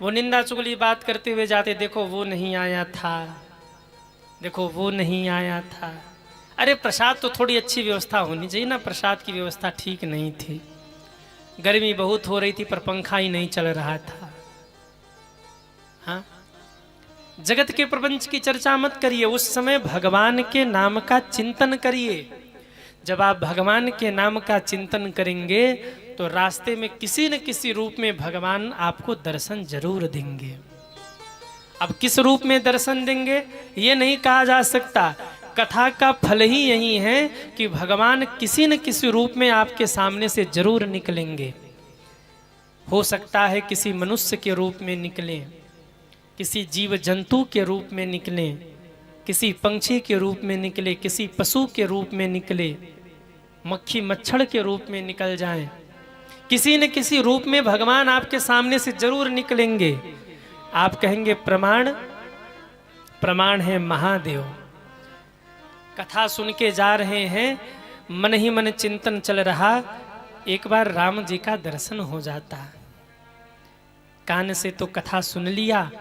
वो निंदा चुगली बात करते हुए जाते, देखो वो नहीं आया था, देखो वो नहीं आया था। अरे प्रसाद तो थोड़ी अच्छी व्यवस्था होनी चाहिए ना, प्रसाद की व्यवस्था ठीक नहीं थी, गर्मी बहुत हो रही थी पर पंखा ही नहीं चल रहा था। हाँ, जगत के प्रपंच की चर्चा मत करिए, उस समय भगवान के नाम का चिंतन करिए। जब आप भगवान के नाम का चिंतन करेंगे तो रास्ते में किसी न किसी रूप में भगवान आपको दर्शन जरूर देंगे। अब किस रूप में दर्शन देंगे ये नहीं कहा जा सकता। कथा का फल ही यही है कि भगवान किसी न किसी रूप में आपके सामने से जरूर निकलेंगे। हो सकता है किसी मनुष्य के रूप में निकलें, किसी जीव जंतु के रूप में निकले, किसी पंछी के रूप में निकले, किसी पशु के रूप में निकले, मक्खी मच्छर के रूप में निकल जाएं, किसी न किसी रूप में भगवान आपके सामने से जरूर निकलेंगे। आप कहेंगे प्रमाण, प्रमाण है महादेव। कथा सुन के जा रहे हैं, मन ही मन चिंतन चल रहा, एक बार राम जी का दर्शन हो जाता। कान से तो कथा सुन लिया,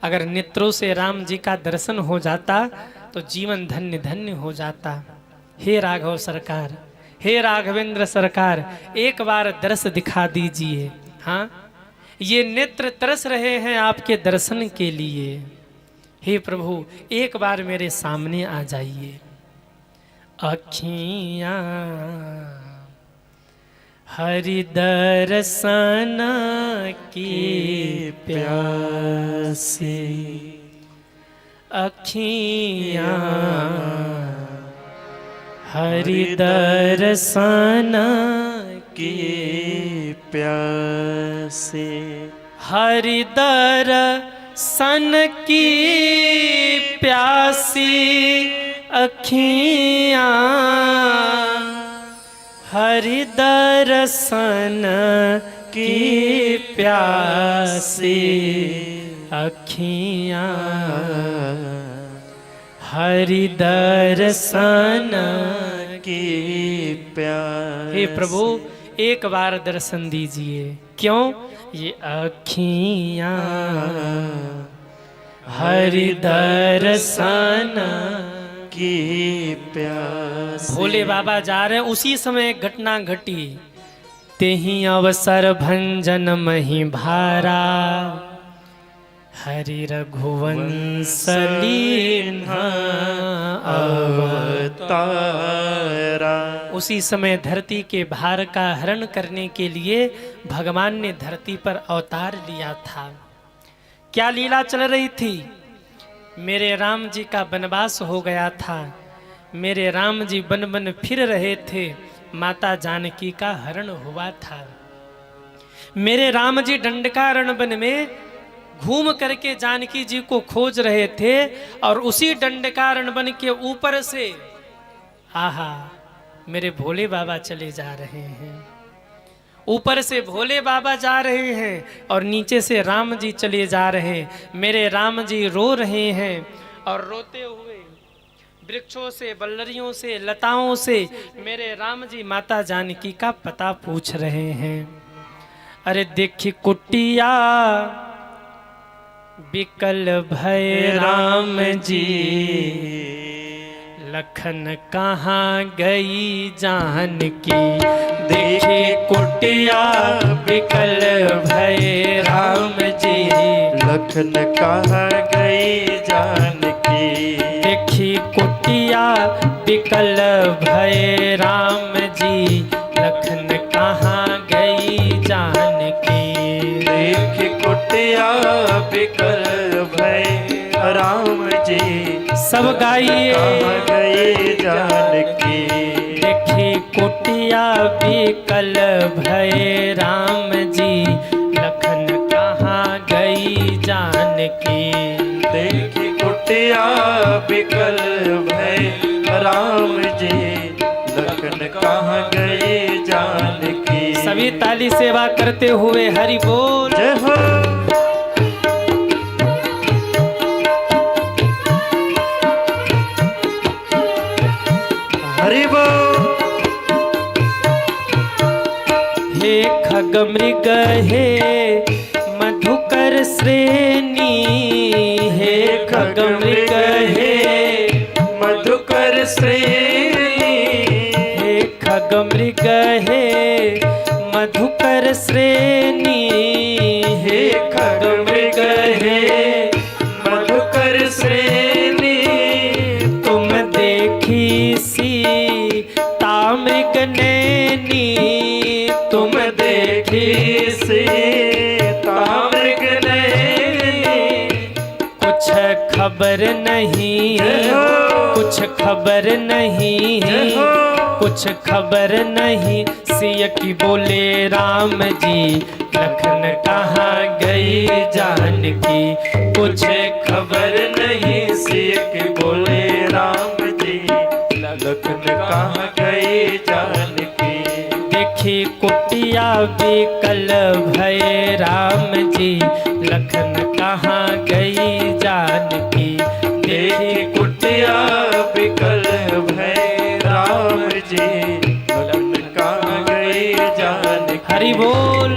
अगर नेत्रों से राम जी का दर्शन हो जाता तो जीवन धन्य धन्य हो जाता। हे राघव सरकार, हे राघवेंद्र सरकार, एक बार दर्श दिखा दीजिए। हाँ, ये नेत्र तरस रहे हैं आपके दर्शन के लिए। हे प्रभु एक बार मेरे सामने आ जाइए। अखियाँ हरि दर्शन की प्यासी, अखियाँ हरि दर्शन की प्यासे, हरि दर्शन की प्यासी अखियाँ, हरि दर्शन की प्यासी अखियाँ, हरि दर्शन की प्यासे। हे प्रभु एक बार दर्शन दीजिए। क्यों? ये अखियाँ हरि दर्शन की प्यासे। भोले बाबा जा रहे, उसी समय घटना घटी। तेहि अवसर भंजन मही भारा, हरि रघुवंश लीन्हा अवतारा। उसी समय धरती के भार का हरण करने के लिए भगवान ने धरती पर अवतार लिया था। क्या लीला चल रही थी? मेरे राम जी का वनवास हो गया था, मेरे राम जी वन वन फिर रहे थे, माता जानकी का हरण हुआ था। मेरे राम जी दंडकारण्य वन में घूम करके जानकी जी को खोज रहे थे, और उसी दंडकारण्य वन के ऊपर से आहा मेरे भोले बाबा चले जा रहे हैं। ऊपर से भोले बाबा जा रहे हैं और नीचे से राम जी चले जा रहे हैं। मेरे राम जी रो रहे हैं और रोते हुए वृक्षों से, बल्लरियों से, लताओं से मेरे राम जी माता जानकी का पता पूछ रहे हैं। अरे देखी कुटिया बिकल भय राम जी, लखन कहाँ गई जानकी। देखी कुटिया बिकल भय राम जी, लखन कहाँ गई जानकी। देखी कुटिया बिकल भय राम जी, लखन कहाँ गई जानकी। देखी कुटिया बिकल भय राम जी, सब गाइए कहाँ गई जानकी। देखी कुटिया बिकल भय राम जी, लखन कहाँ गई जानकी। देखी कुटिया बिकल भय राम जी, लखन कहाँ गई जानकी। सभी ताली सेवा करते हुए हरि बोल। जय हो। हरि बोल। हे खग मृग हे मधुकर श्रेणी, हे खगमृग हे मधुकर श्रेणी, हे खगमृग हे मधुकर श्रेणी, हे खगमृग हे मधुकर श्रेणी, तुम देखी सीता मृग नैनी, तुम देखी सीता मृग नैनी, कुछ खबर नहीं, कुछ खबर नहीं, कुछ खबर नहीं, सिय की बोले राम जी, लखन कहाँ गई जानकी, कुछ खबर नहीं सिय के बोले राम जी, लखन कहाँ गए जानकी, देखी कुटिया बिकल भय राम जी, लखन कहाँ गई जानकी, देखी कुटिया बिकल भय राम जी, लखन कहाँ गए जानकी। हरि बोल।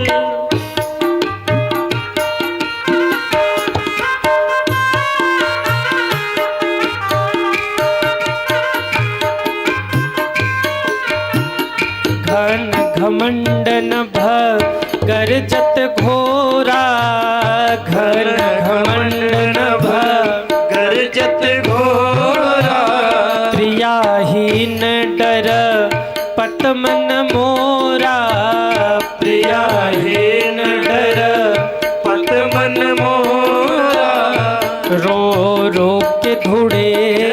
घन घमंडन गर्जत घोरा, घन घमंडन गर्जत घोरा, प्रियाहीन डर पतमन मोरा, प्रियाहीन डर पतमन मोरा, रो रो के धुड़े,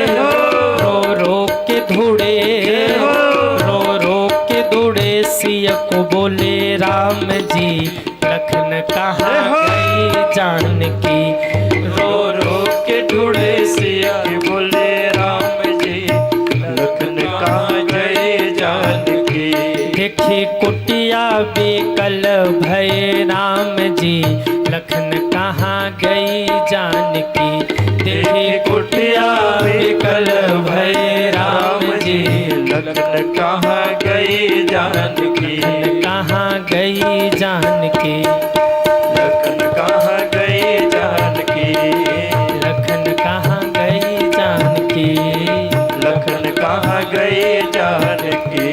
रो रो के धुड़े, रो रो के धुड़े, सिय को बोले राम जी, लखन कहाँ गई जानकी, रो रो के ढूढ़े सिया बोले राम जी, लखन कहाँ गए जानकी, देखी कुटिया बिकल भय राम जी, लखन कहाँ गई जानकी, देखी कुटिया बिकल भय राम जी, लखन कहाँ गए जानकी, कहाँ गई जानकी, लखन कहाँ गए जानकी, लखन कहाँ गई जानकी, लखन कहाँ गए जानकी।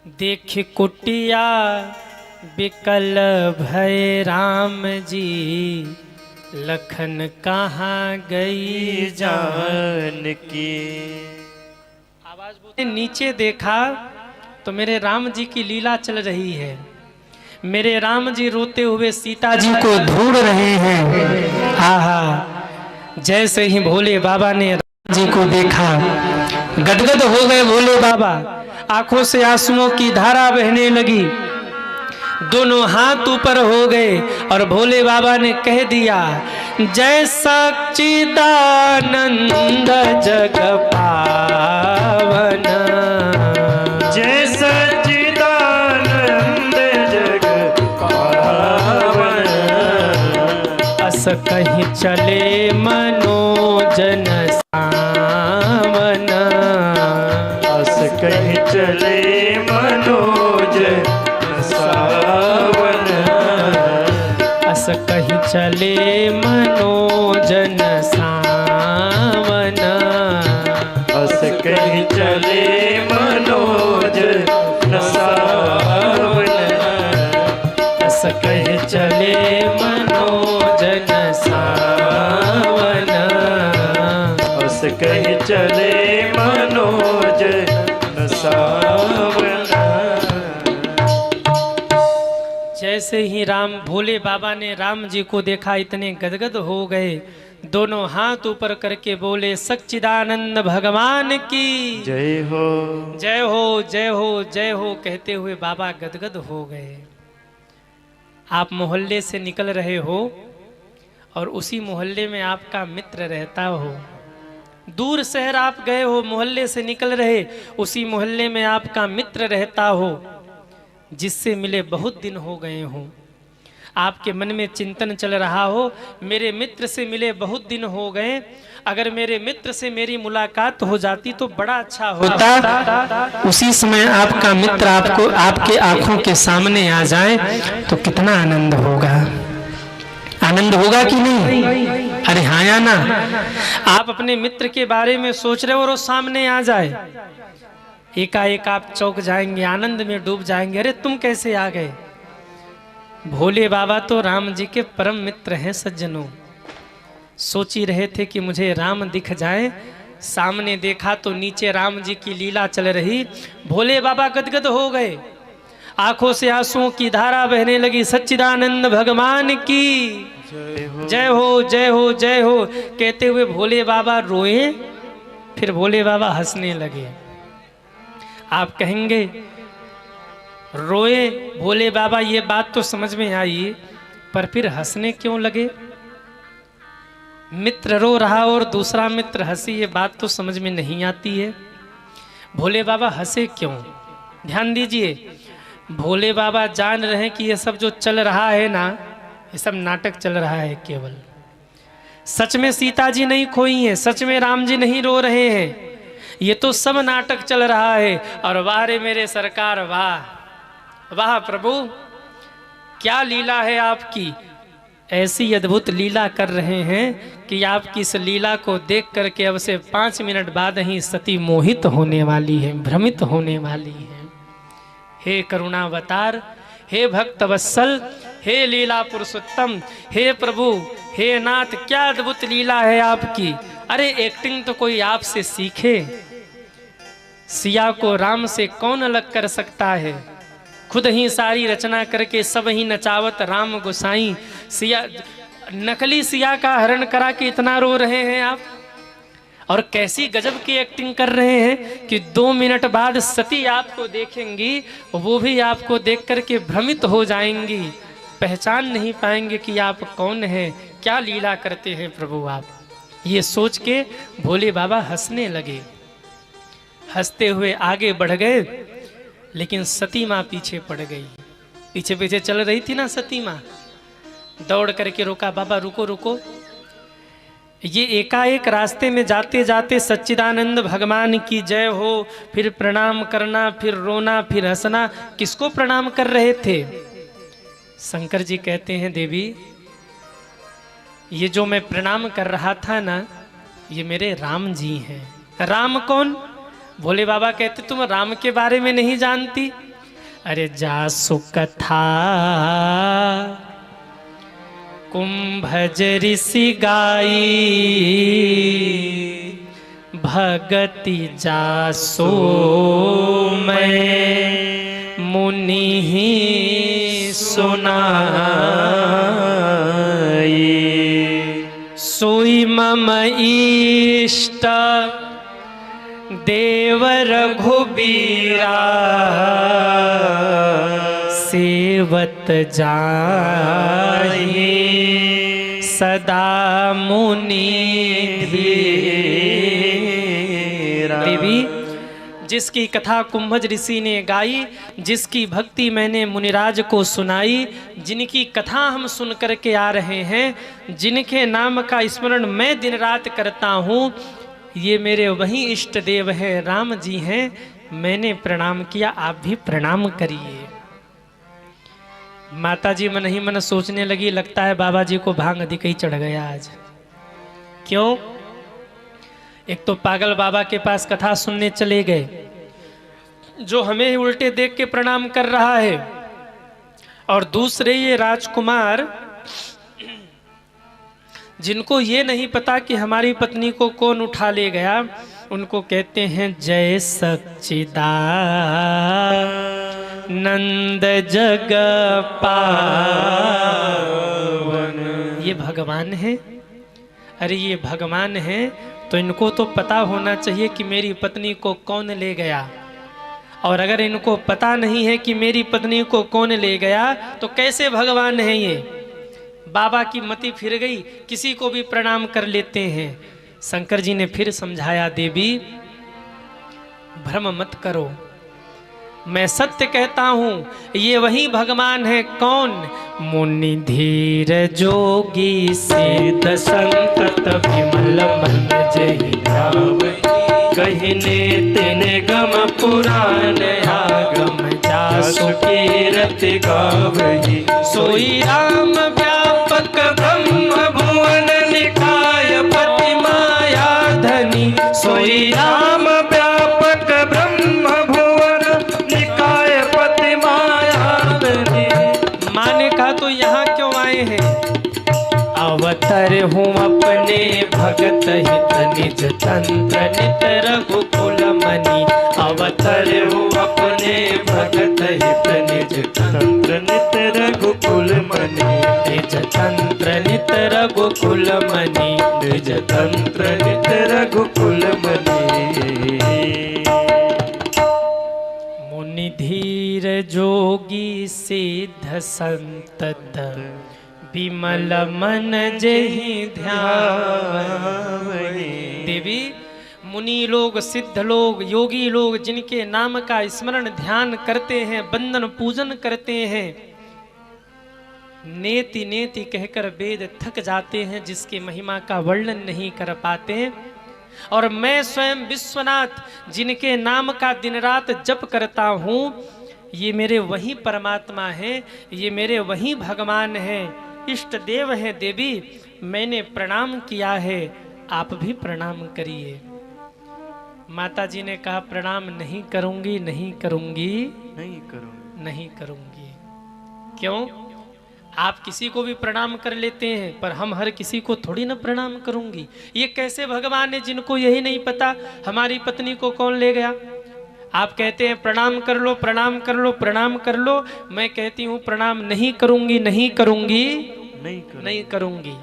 देख कुटिया बिकल भय राम जी, लखन कहाँ गई जानकी। आवाज बोलते नीचे देखा तो मेरे राम जी की लीला चल रही है, मेरे राम जी रोते हुए सीता जी को ढूंढ रहे हैं। आहा, जैसे ही भोले बाबा ने राम जी को देखा, गदगद हो गए भोले बाबा, आंखों से आंसुओं की धारा बहने लगी, दोनों हाथ ऊपर हो गए और भोले बाबा ने कह दिया, जय सच्चिदानंद जग पावन, जय सच्चिदानंद जग पावन, अस कहीं चले मनोजन सावन, अस कहीं चले मनोज सावन, अस कहीं चले मनोजन सावन, अस कहीं चले मनोज सावन, अस कहीं चले मनोजन सावन, अस कहीं चले मनोज सावन। जैसे ही राम भोले बाबा ने राम जी को देखा, इतने गदगद हो गए, दोनों हाथ ऊपर करके बोले, सच्चिदानंद भगवान की जय हो, जय हो, जय हो, जय हो कहते हुए बाबा गदगद हो गए। आप मोहल्ले से निकल रहे हो और उसी मोहल्ले में आपका मित्र रहता हो, दूर शहर आप गए हो, मोहल्ले से निकल रहे, उसी मोहल्ले में आपका मित्र रहता हो, जिससे मिले बहुत दिन हो गए हों। आपके मन में चिंतन चल रहा हो, मेरे मित्र से मिले बहुत दिन हो गए, अगर मेरे मित्र से मेरी मुलाकात हो जाती तो बड़ा अच्छा होता। उसी समय आपका मित्र आपको आपके आंखों के सामने आ जाए तो कितना आनंद होगा। आनंद होगा कि नहीं? अरे हाँ या ना? आप अपने मित्र के बारे में सोच रहे हो और वो सामने आ जाए, एकाएक आप चौंक जाएंगे, आनंद में डूब जाएंगे। अरे तुम कैसे आ गए? भोले बाबा तो राम जी के परम मित्र हैं सज्जनों। सोच ही रहे थे कि मुझे राम दिख जाए, सामने देखा तो नीचे राम जी की लीला चल रही। भोले बाबा गदगद हो गए, आंखों से आंसुओं की धारा बहने लगी। सच्चिदानंद भगवान की जय हो, जय हो, जय हो कहते हुए भोले बाबा रोए, फिर भोले बाबा हंसने लगे। आप कहेंगे रोए भोले बाबा, ये बात तो समझ में आई, पर फिर हंसने क्यों लगे? मित्र रो रहा और दूसरा मित्र हंसी, ये बात तो समझ में नहीं आती है। भोले बाबा हंसे क्यों? ध्यान दीजिए, भोले बाबा जान रहे हैं कि ये सब जो चल रहा है ना, ये सब नाटक चल रहा है केवल। सच में सीता जी नहीं खोई हैं, सच में राम जी नहीं रो रहे हैं, ये तो सब नाटक चल रहा है। और वाह रे मेरे सरकार, वाह वाह प्रभु, क्या लीला है आपकी। ऐसी अद्भुत लीला कर रहे हैं कि आपकी इस लीला को देख करके अब से 5 मिनट बाद ही सती मोहित होने वाली है, भ्रमित होने वाली है। हे करुणावतार, हे भक्त वत्सल, हे लीला पुरुषोत्तम, हे प्रभु, हे नाथ, क्या अद्भुत लीला है आपकी। अरे एक्टिंग तो कोई आपसे सीखे। सिया को राम से कौन अलग कर सकता है? खुद ही सारी रचना करके सब ही नचावत राम गोसाई, सिया नकली सिया का हरण करा के इतना रो रहे हैं आप। और कैसी गजब की एक्टिंग कर रहे हैं कि 2 मिनट बाद सती आपको देखेंगी, वो भी आपको देख करके भ्रमित हो जाएंगी, पहचान नहीं पाएंगे कि आप कौन हैं, क्या लीला करते हैं प्रभु आप। ये सोच के भोले बाबा हंसने लगे। हंसते हुए आगे बढ़ गए, लेकिन सती माँ पीछे पड़ गई। पीछे पीछे चल रही थी ना सती माँ, दौड़ करके रोका, बाबा रुको रुको। ये एकाएक रास्ते में जाते जाते सच्चिदानंद भगवान की जय हो, फिर प्रणाम करना, फिर रोना, फिर हंसना। किसको प्रणाम कर रहे थे? शंकर जी कहते हैं देवी, ये जो मैं प्रणाम कर रहा था ना, ये मेरे राम जी हैं। राम कौन? भोले बाबा कहते तुम राम के बारे में नहीं जानती? अरे जासु कथा कुंभज ऋषि गाई, भगति जासो मैं मुनि ही सुनाई। सोई मम इष्ट देव रघुबीरा, सेवत जाहि सदा मुनि धीरा। देवी, जिसकी कथा कुंभज ऋषि ने गाई, जिसकी भक्ति मैंने मुनिराज को सुनाई, जिनकी कथा हम सुन करके आ रहे हैं, जिनके नाम का स्मरण मैं दिन रात करता हूँ, ये मेरे वही इष्ट देव हैं, राम जी हैं। मैंने प्रणाम किया, आप भी प्रणाम करिए। माता जी मन ही मन सोचने लगी, लगता है बाबा जी को भांग अधिक ही चढ़ गया आज। क्यों? एक तो पागल बाबा के पास कथा सुनने चले गए, जो हमें उल्टे देख के प्रणाम कर रहा है, और दूसरे ये राजकुमार जिनको ये नहीं पता कि हमारी पत्नी को कौन उठा ले गया, उनको कहते हैं जय सच्चिदानंद जग पावन। ये भगवान है। अरे ये भगवान है तो इनको तो पता होना चाहिए कि मेरी पत्नी को कौन ले गया। और अगर इनको पता नहीं है कि मेरी पत्नी को कौन ले गया तो कैसे भगवान है ये। बाबा की मति फिर गई, किसी को भी प्रणाम कर लेते हैं। शंकर जी ने फिर समझाया, देवी भ्रम मत करो, मैं सत्य कहता हूं, ये वही भगवान है। कौन? मुनि धीर जोगी सिद्ध संतत विमल मन जहि ध्यावै। कहने तिने गम पुराण आगम जासु कीरत गावही। सोई राम व्यापक ब्रह्म भुवन निकाय पति माया धनी। सोई राम व्यापक ब्रह्म भुवन निकाय पति माया धनी। माँ ने कहा तो यहाँ क्यों आए हैं? अवतर हूँ अपने भगत हित निज तंत्र नित रघुकुल मनि। अवतर हूँ अपने भगत हित निज तंत्र नित रघुकुल मनि। निज तंत्र नित रघुकुल मनि। निज तंत्र नित रघुकुल मनि। मुनि धीर जोगी सिद्ध संतत विमल मन जहि ध्यावै। देवी, मुनि लोग, सिद्ध लोग, योगी लोग जिनके नाम का स्मरण ध्यान करते हैं, बंदन पूजन करते हैं, नेति नेति कहकर वेद थक जाते हैं, जिसके महिमा का वर्णन नहीं कर पाते। और मैं स्वयं विश्वनाथ जिनके नाम का दिन रात जप करता हूँ, ये मेरे वही परमात्मा हैं, ये मेरे वही भगवान हैं, इष्ट देव हैं। देवी, मैंने प्रणाम किया है, आप भी प्रणाम करिए। माता जी ने कहा प्रणाम नहीं करूंगी, नहीं करूंगी, नहीं करूंगी, नहीं करूंगी। क्यों? आप किसी को भी प्रणाम कर लेते हैं, पर हम हर किसी को थोड़ी ना प्रणाम करूंगी। ये कैसे भगवान है जिनको यही नहीं पता हमारी पत्नी को कौन ले गया? आप कहते हैं प्रणाम कर लो, प्रणाम कर लो, प्रणाम कर लो। मैं कहती हूँ प्रणाम नहीं करूंगी, नहीं करूंगी, नहीं करूंगी।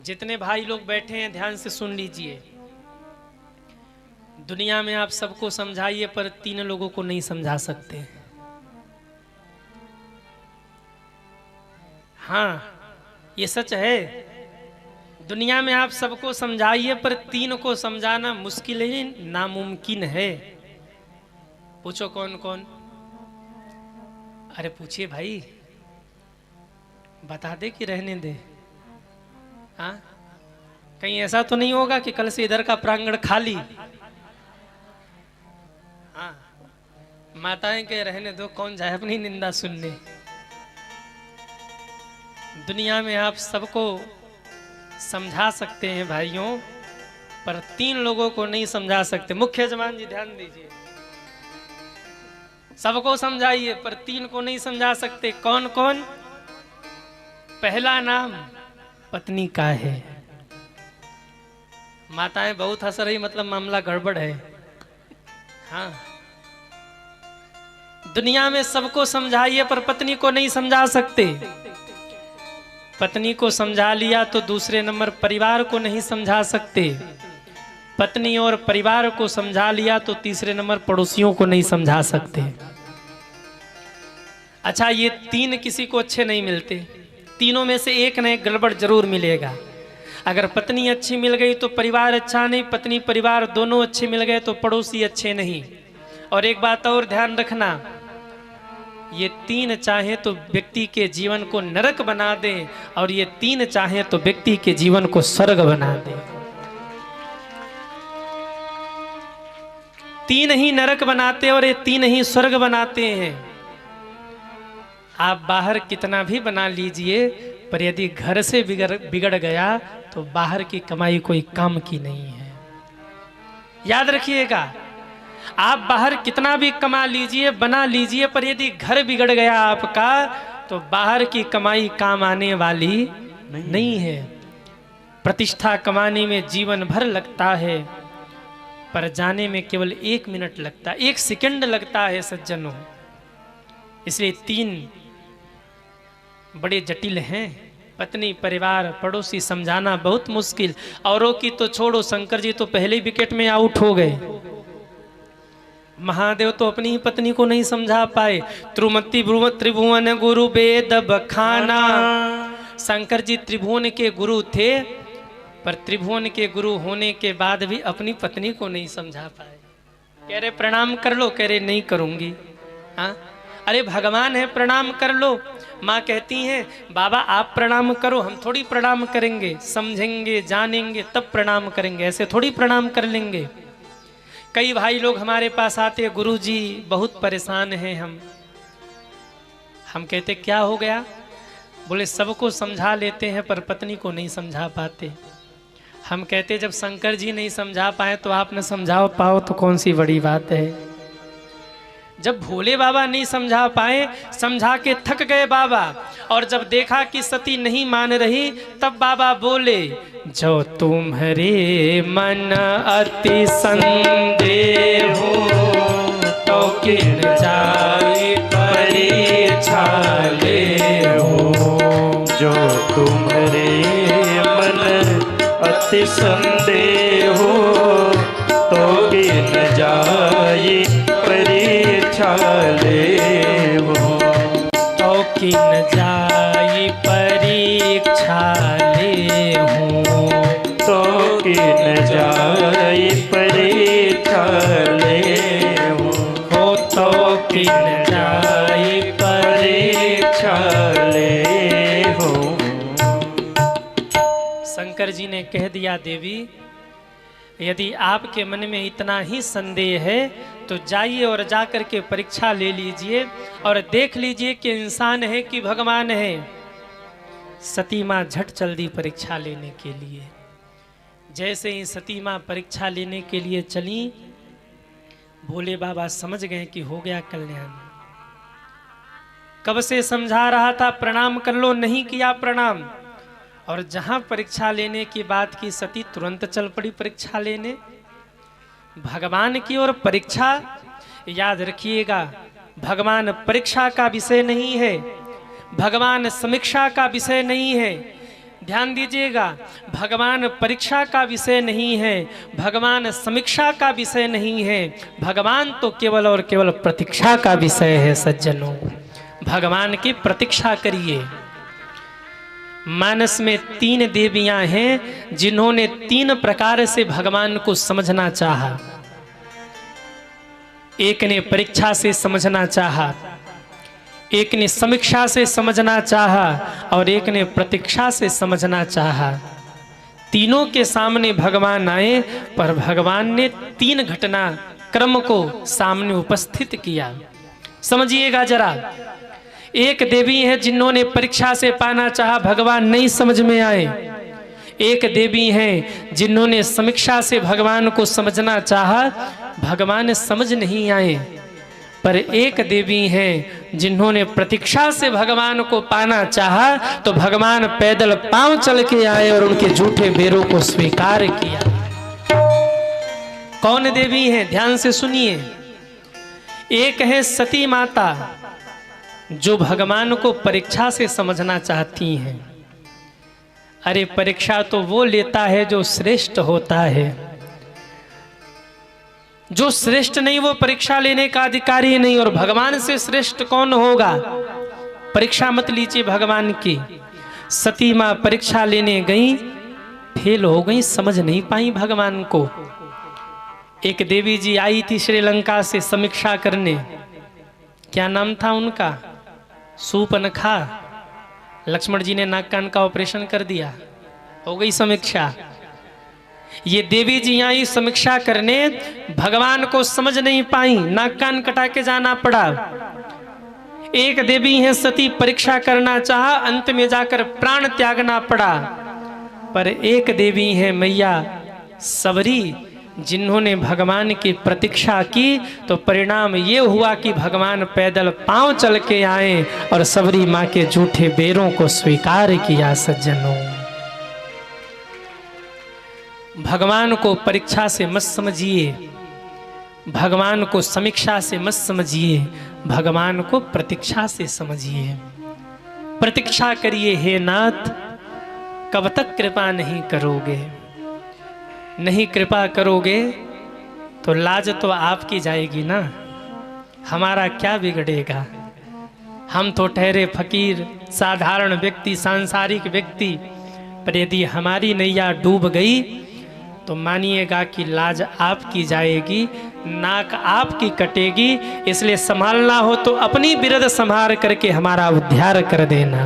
जितने भाई लोग बैठे हैं ध्यान से सुन लीजिए। दुनिया में आप सबको समझाइए, पर 3 लोगों को नहीं समझा सकते। हाँ, ये सच है। दुनिया में आप सबको समझाइए, पर 3 को समझाना मुश्किल है, नामुमकिन है। पूछो कौन कौन? अरे पूछिए भाई, बता दे कि रहने दे। हाँ, कहीं ऐसा तो नहीं होगा कि कल से इधर का प्रांगण खाली। हाँ, माताएं के रहने दो, कौन जाए अपनी निंदा सुनने। दुनिया में आप सबको समझा सकते हैं भाइयों, पर 3 लोगों को नहीं समझा सकते। मुख्य जमान जी ध्यान दीजिए, सबको समझाइए पर 3 को नहीं समझा सकते। कौन कौन? पहला नाम पत्नी का है। माताएं बहुत हंस रही, मतलब मामला गड़बड़ है। हाँ, दुनिया में सबको समझाइए पर पत्नी को नहीं समझा सकते। पत्नी को समझा लिया तो दूसरे नंबर परिवार को नहीं समझा सकते। पत्नी और परिवार को समझा लिया तो तीसरे नंबर पड़ोसियों को नहीं समझा सकते। अच्छा, ये 3 किसी को अच्छे नहीं मिलते। तीनों में से एक न एक गड़बड़ जरूर मिलेगा। अगर पत्नी अच्छी मिल गई तो परिवार अच्छा नहीं, पत्नी परिवार दोनों अच्छे मिल गए तो पड़ोसी अच्छे नहीं। और एक बात और ध्यान रखना, ये 3 चाहे तो व्यक्ति के जीवन को नरक बना दें, और ये 3 चाहे तो व्यक्ति के जीवन को स्वर्ग बना दें। 3 ही नरक बनाते और ये 3 ही स्वर्ग बनाते हैं। आप बाहर कितना भी बना लीजिए, पर यदि घर से बिगड़ गया तो बाहर की कमाई कोई काम की नहीं है। याद रखिएगा, आप बाहर कितना भी कमा लीजिए, बना लीजिए, पर यदि घर बिगड़ गया आपका तो बाहर की कमाई काम आने वाली नहीं है। प्रतिष्ठा कमाने में जीवन भर लगता है, पर जाने में केवल 1 मिनट लगता है, 1 सेकंड लगता है सज्जनों। इसलिए 3 बड़े जटिल हैं। पत्नी, परिवार, पड़ोसी समझाना बहुत मुश्किल। औरों की तो छोड़ो, शंकर जी तो पहले विकेट में आउट हो गए। महादेव तो अपनी ही पत्नी को नहीं समझा पाए। त्रिभुवन गुरु वेद बखाना। शंकर जी त्रिभुवन के गुरु थे, पर त्रिभुवन के गुरु होने के बाद भी अपनी पत्नी को नहीं समझा पाए। कह रहे प्रणाम कर लो, कह रहे नहीं करूंगी। हाँ, अरे भगवान है, प्रणाम कर लो। माँ कहती हैं बाबा आप प्रणाम करो, हम थोड़ी प्रणाम करेंगे, समझेंगे जानेंगे तब प्रणाम करेंगे, ऐसे थोड़ी प्रणाम कर लेंगे। कई भाई लोग हमारे पास आते, गुरुजी बहुत परेशान हैं हम कहते क्या हो गया? बोले सबको समझा लेते हैं पर पत्नी को नहीं समझा पाते। हम कहते जब शंकर जी नहीं समझा पाए तो आप न समझा पाओ तो कौन सी बड़ी बात है। जब भोले बाबा नहीं समझा पाए, समझा के थक गए बाबा, और जब देखा कि सती नहीं मान रही तब बाबा बोले जो तुम्हारे मन अति संदेह हो तो किन जाए परीक्षा ले हो। जो तुम्हारे मन अति संदेह हो तो किन जाए परीक्षा ले हो। तो किन जाए परीक्षा ले हो। तो किन जाए परीक्षा ले हो। तो किन जाए परीक्षा ले हो। शंकर जी ने कह दिया देवी यदि आपके मन में इतना ही संदेह है तो जाइए और जाकर के परीक्षा ले लीजिए और देख लीजिए कि इंसान है कि भगवान है। सती माँ झट चल दी परीक्षा लेने के लिए। जैसे ही सती माँ परीक्षा लेने के लिए चली, भोले बाबा समझ गए कि हो गया कल्याण। कब से समझा रहा था प्रणाम कर लो, नहीं किया प्रणाम, और जहां परीक्षा लेने की बात की सती तुरंत चल पड़ी परीक्षा लेने। भगवान की ओर परीक्षा, याद रखिएगा, भगवान परीक्षा का विषय नहीं है, भगवान समीक्षा का विषय नहीं है। ध्यान दीजिएगा, भगवान परीक्षा का विषय नहीं है, भगवान समीक्षा का विषय नहीं है, भगवान तो केवल और केवल प्रतीक्षा का विषय है। सज्जनों, भगवान की प्रतीक्षा करिए। मानस में 3 देवियां हैं जिन्होंने 3 प्रकार से भगवान को समझना चाहा। एक ने परीक्षा से समझना चाहा, एक ने समीक्षा से समझना चाहा और एक ने प्रतीक्षा से समझना चाहा। तीनों के सामने भगवान आए पर भगवान ने 3 घटना क्रम को सामने उपस्थित किया। समझिएगा जरा। एक देवी है जिन्होंने परीक्षा से पाना चाहा, भगवान नहीं समझ में आए। एक देवी हैं जिन्होंने समीक्षा से भगवान को समझना चाहा, भगवान समझ नहीं आए। पर एक देवी हैं जिन्होंने प्रतीक्षा से भगवान को पाना चाहा तो भगवान पैदल पांव चल के आए और उनके झूठे बेरों को स्वीकार किया। कौन देवी हैं? ध्यान से सुनिए। एक है सती माता जो भगवान को परीक्षा से समझना चाहती हैं। अरे परीक्षा तो वो लेता है जो श्रेष्ठ होता है, जो श्रेष्ठ नहीं वो परीक्षा लेने का अधिकारी नहीं। और भगवान से श्रेष्ठ कौन होगा? परीक्षा मत लीजिए भगवान की। सती माँ परीक्षा लेने गई, फेल हो गई, समझ नहीं पाई भगवान को। एक देवी जी आई थी श्रीलंका से समीक्षा करने, क्या नाम था उनका? सूपनखा। लक्ष्मण जी ने नाक कान का ऑपरेशन कर दिया, हो गई समीक्षा। ये देवी जी आई समीक्षा करने, भगवान को समझ नहीं पाई, नाक कान कटा के जाना पड़ा। एक देवी है सती, परीक्षा करना चाहा, अंत में जाकर प्राण त्यागना पड़ा। पर एक देवी है मैया सबरी, जिन्होंने भगवान की प्रतीक्षा की तो परिणाम ये हुआ कि भगवान पैदल पांव चल के आए और सबरी माँ के झूठे बेरों को स्वीकार किया। सज्जनों, भगवान को परीक्षा से मत समझिए, भगवान को समीक्षा से मत समझिए, भगवान को प्रतीक्षा से समझिए। प्रतीक्षा करिए हे नाथ, कब तक कृपा नहीं करोगे? नहीं कृपा करोगे तो लाज तो आपकी जाएगी ना, हमारा क्या बिगड़ेगा? हम तो ठहरे फकीर, साधारण व्यक्ति, सांसारिक व्यक्ति, पर यदि हमारी नैया डूब गई तो तो मानिएगा कि लाज आपकी जाएगी, नाक आपकी कटेगी। इसलिए संभालना हो तो अपनी बिरद संभाल करके हमारा उद्धार कर देना।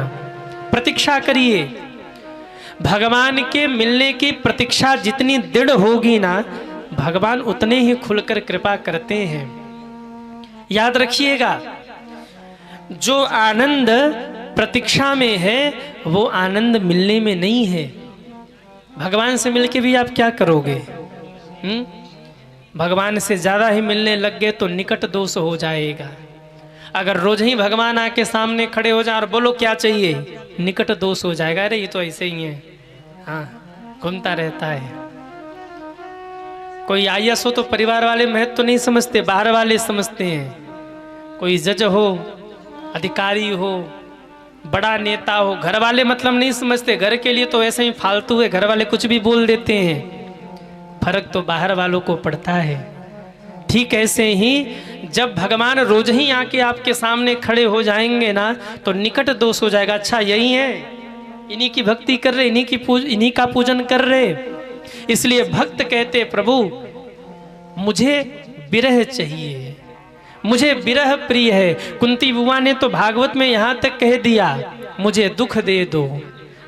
प्रतीक्षा करिए, भगवान के मिलने की प्रतीक्षा जितनी दृढ़ होगी ना, भगवान उतने ही खुलकर कृपा करते हैं। याद रखिएगा, जो आनंद प्रतीक्षा में है वो आनंद मिलने में नहीं है। भगवान से मिलके भी आप क्या करोगे? भगवान से ज़्यादा ही मिलने लग गए तो निकट दोष हो जाएगा। अगर रोज ही भगवान आके सामने खड़े हो जाए और बोलो क्या चाहिए, निकट दोष हो जाएगा। अरे ये तो ऐसे ही है, हाँ घूमता रहता है। कोई आईएएस हो तो परिवार वाले महत्व तो नहीं समझते, बाहर वाले समझते हैं। कोई जज हो, अधिकारी हो, बड़ा नेता हो, घर वाले मतलब नहीं समझते। घर के लिए तो ऐसे ही फालतू है, घर वाले कुछ भी बोल देते हैं। फर्क तो बाहर वालों को पड़ता है। ठीक ऐसे ही जब भगवान रोज ही आके आपके सामने खड़े हो जाएंगे ना, तो निकट दोष हो जाएगा। अच्छा यही है, इन्हीं की भक्ति कर रहे, इन्हीं का पूजन कर रहे। इसलिए भक्त कहते प्रभु मुझे विरह चाहिए, मुझे विरह प्रिय है। कुंती बुआ ने तो भागवत में यहाँ तक कह दिया, मुझे दुख दे दो।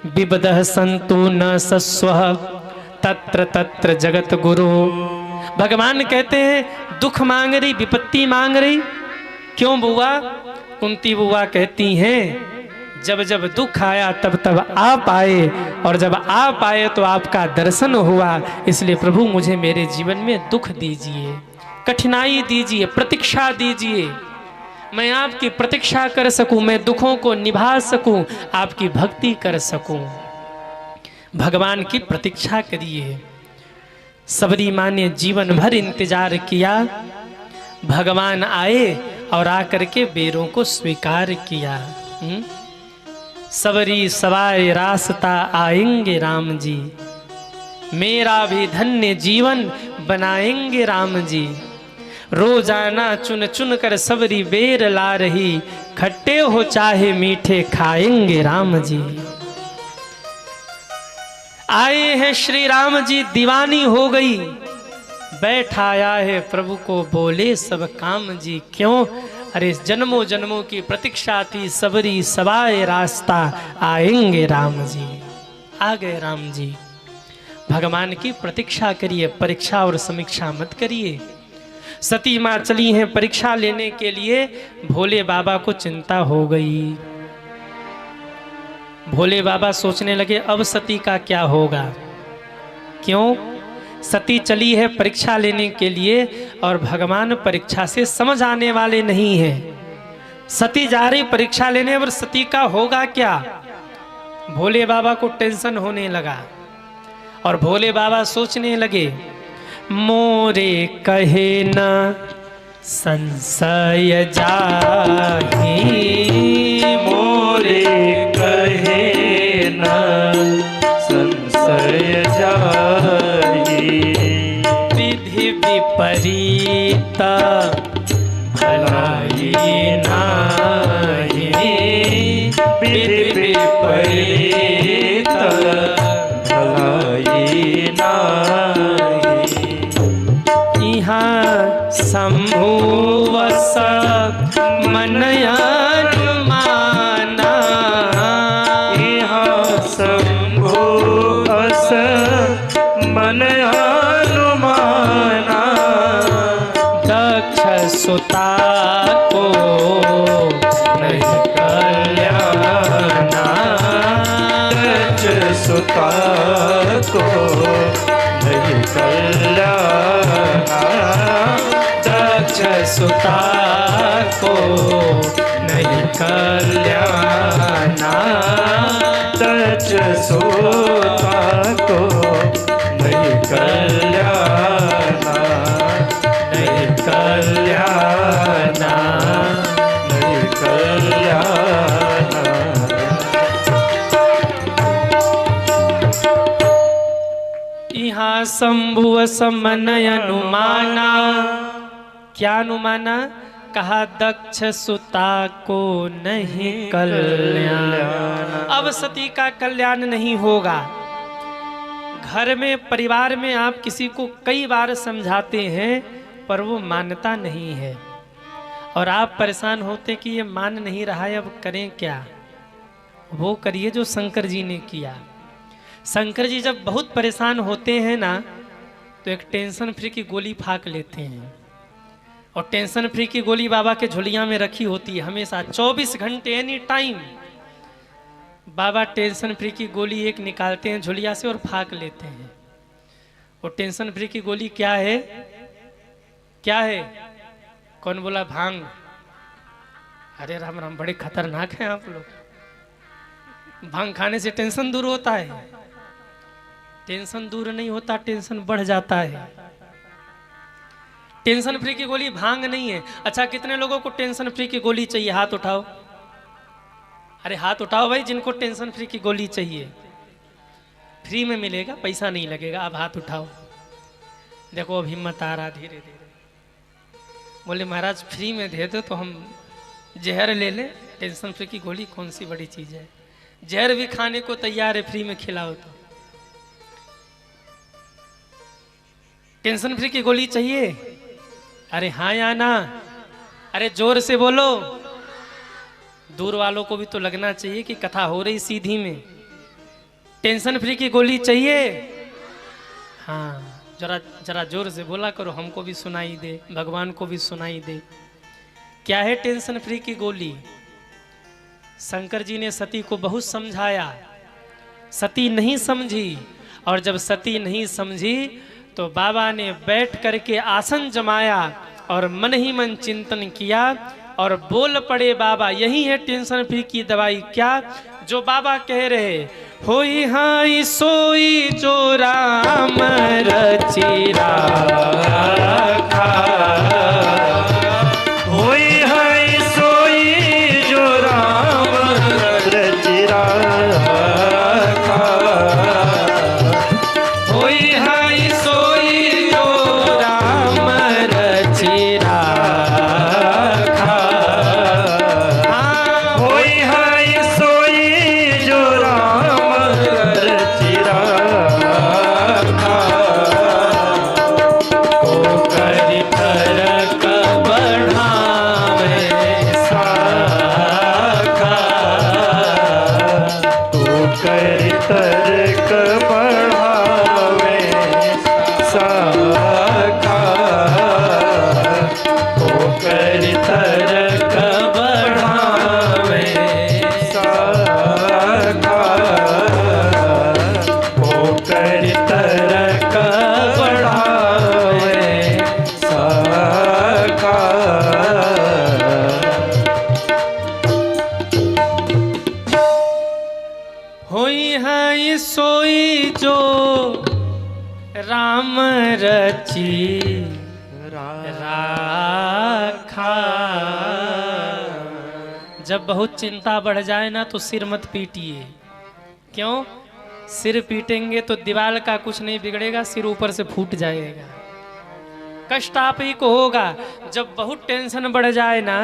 विबदः संतु न सस्वः तत्र तत्र जगत गुरु। भगवान कहते हैं दुख मांग रही, विपत्ति मांग रही, क्यों बुआ? कुंती बुआ कहती हैं जब जब दुख आया तब तब आप आए, और जब आप आए तो आपका दर्शन हुआ। इसलिए प्रभु मुझे मेरे जीवन में दुख दीजिए, कठिनाई दीजिए, प्रतीक्षा दीजिए, मैं आपकी प्रतीक्षा कर सकूं, मैं दुखों को निभा सकूं, आपकी भक्ति कर सकूं। भगवान की प्रतीक्षा करिए। सबरी माँ ने जीवन भर इंतजार किया, भगवान आए और आकर के बेरों को स्वीकार किया। सबरी सवाए रास्ता आएंगे राम जी, मेरा भी धन्य जीवन बनाएंगे राम जी। रोजाना चुन चुन कर सबरी बेर ला रही, खट्टे हो चाहे मीठे खाएंगे राम जी। आए हैं श्री राम जी, दीवानी हो गई, बैठाया है प्रभु को बोले सब काम जी। क्यों? अरे जन्मों जन्मों की प्रतीक्षा थी, सबरी सवाए रास्ता आएंगे राम जी। आ गए राम जी। भगवान की प्रतीक्षा करिए, परीक्षा और समीक्षा मत करिए। सती माँ चली हैं परीक्षा लेने के लिए, भोले बाबा को चिंता हो गई। भोले बाबा सोचने लगे अब सती का क्या होगा। क्यों? सती चली है परीक्षा लेने के लिए और भगवान परीक्षा से समझ आने वाले नहीं है। सती जा रही परीक्षा लेने, और सती का होगा क्या? भोले बाबा को टेंशन होने लगा और भोले बाबा सोचने लगे मोरे कहे न संशय जाहि, मोरे कहे न संशय जाहि। विधि विपरीत भलाई नाही, विधि विपरीत भलाई नाही। यहाँ शंभुवश मन अनुमाना, यहाँ शंभुवश मन अनुमाना। दक्ष सुता को नहीं कल्याणा, दक्ष सुता को नहीं कल्याणा। दक्ष सुता को नहीं कल्याणा, दक्ष सुता को नहीं कल्याणा। नहीं कल्याणा। नहीं कल्याणा। यहाँ शंभुव समन अनुमाना। क्या अनुमाना? कहा दक्ष सुता को नहीं कल्याण। अब सती का कल्याण नहीं होगा। घर में परिवार में आप किसी को कई बार समझाते हैं पर वो मानता नहीं है और आप परेशान होते कि ये मान नहीं रहा है, अब करें क्या। वो करिए जो शंकर जी ने किया। शंकर जी जब बहुत परेशान होते हैं ना तो एक टेंशन फ्री की गोली फाक लेते हैं और टेंशन फ्री की गोली बाबा के झोलिया में रखी होती है हमेशा 24 घंटे एनी टाइम। बाबा टेंशन फ्री की गोली एक निकालते हैं झोलिया से और फाक लेते हैं। और टेंशन फ्री की गोली क्या है? क्या है? कौन बोला? भांग। अरे राम राम, बड़े खतरनाक हैं आप लोग। भांग खाने से टेंशन दूर होता है? टेंशन दूर नहीं होता, टेंशन बढ़ जाता है। टेंशन फ्री की गोली भांग नहीं है। अच्छा, कितने लोगों को टेंशन फ्री की गोली चाहिए? हाथ उठाओ। अरे हाथ उठाओ भाई जिनको टेंशन फ्री की गोली चाहिए। फ्री में मिलेगा, पैसा नहीं लगेगा। अब हाथ उठाओ। देखो अब हिम्मत आ रहा धीरे धीरे। बोले महाराज फ्री में दे दो तो हम जहर ले लें, टेंशन फ्री की गोली कौन सी बड़ी चीज है। जहर भी खाने को तैयार है, फ्री में खिलाओ तो। टेंशन फ्री की गोली चाहिए? अरे हाँ या ना? अरे जोर से बोलो। दूर वालों को भी तो लगना चाहिए कि कथा हो रही सीधी में। टेंशन फ्री की गोली चाहिए? हाँ, जरा जरा जोर से बोला करो, हमको भी सुनाई दे, भगवान को भी सुनाई दे। क्या है टेंशन फ्री की गोली? शंकर जी ने सती को बहुत समझाया, सती नहीं समझी। और जब सती नहीं समझी तो बाबा ने बैठ करके आसन जमाया और मन ही मन चिंतन किया और बोल पड़े बाबा, यही है टेंशन फ्री की दवाई। क्या? जो बाबा कह रहे, होई हाई सोई जो राम रचि राखा, होई हाई सोई जो राम रचि राखा, होई हाई सोई जो राम रचि राखा। होई हाई सोई जो राम रचि राखा, को करि तरक बढ़ावे साखा, तू कर तर्क बढ़ावे साखा, को करि तरक बढ़ावे साखा, को करि तरक बढ़ावे। साखा। होई है सोई जो राम रचि राखा। जब बहुत चिंता बढ़ जाए ना तो सिर मत पीटिए। क्यों? सिर पीटेंगे तो दीवार का कुछ नहीं बिगड़ेगा, सिर ऊपर से फूट जाएगा, कष्ट आप ही को होगा। जब बहुत टेंशन बढ़ जाए ना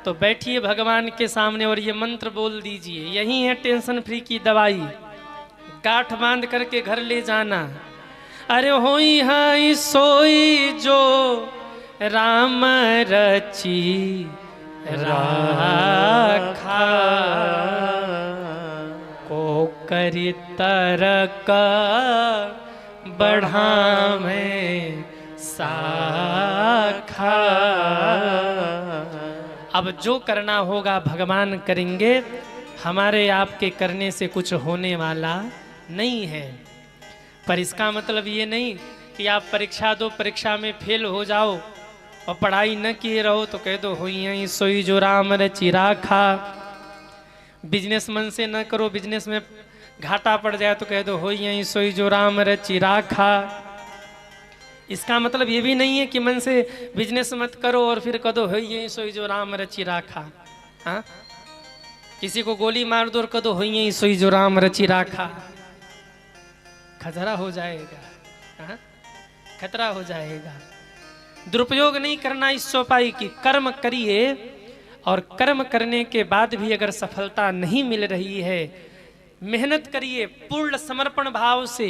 तो बैठिए भगवान के सामने और ये मंत्र बोल दीजिए, यही है टेंशन फ्री की दवाई। गांठ बांध करके घर ले जाना। अरे होई हाई सोई जो राम रचि राखा, को करि तरक बढ़ावे साखा। अब जो करना होगा भगवान करेंगे, हमारे आपके करने से कुछ होने वाला नहीं है। पर इसका मतलब ये नहीं कि आप परीक्षा दो, परीक्षा में फेल हो जाओ और पढ़ाई न किए रहो तो कह दो होई यही सोई जो राम रचि राखा। बिजनेस मन से न करो, बिजनेस में घाटा पड़ जाए तो कह दो होई यही सोई जो राम रचि राखा। इसका मतलब ये भी नहीं है कि मन से बिजनेस मत करो और फिर कह दो होई यही सोई जो राम रचि राखा। हाँ, किसी को गोली मार दो और कह दो होई यही सोई जो राम रचि राखा। खतरा हो जाएगा। हाँ? खतरा हो जाएगा। दुरुपयोग नहीं करना इस चौपाई की। कर्म करिए और कर्म करने के बाद भी अगर सफलता नहीं मिल रही है, मेहनत करिए पूर्ण समर्पण भाव से।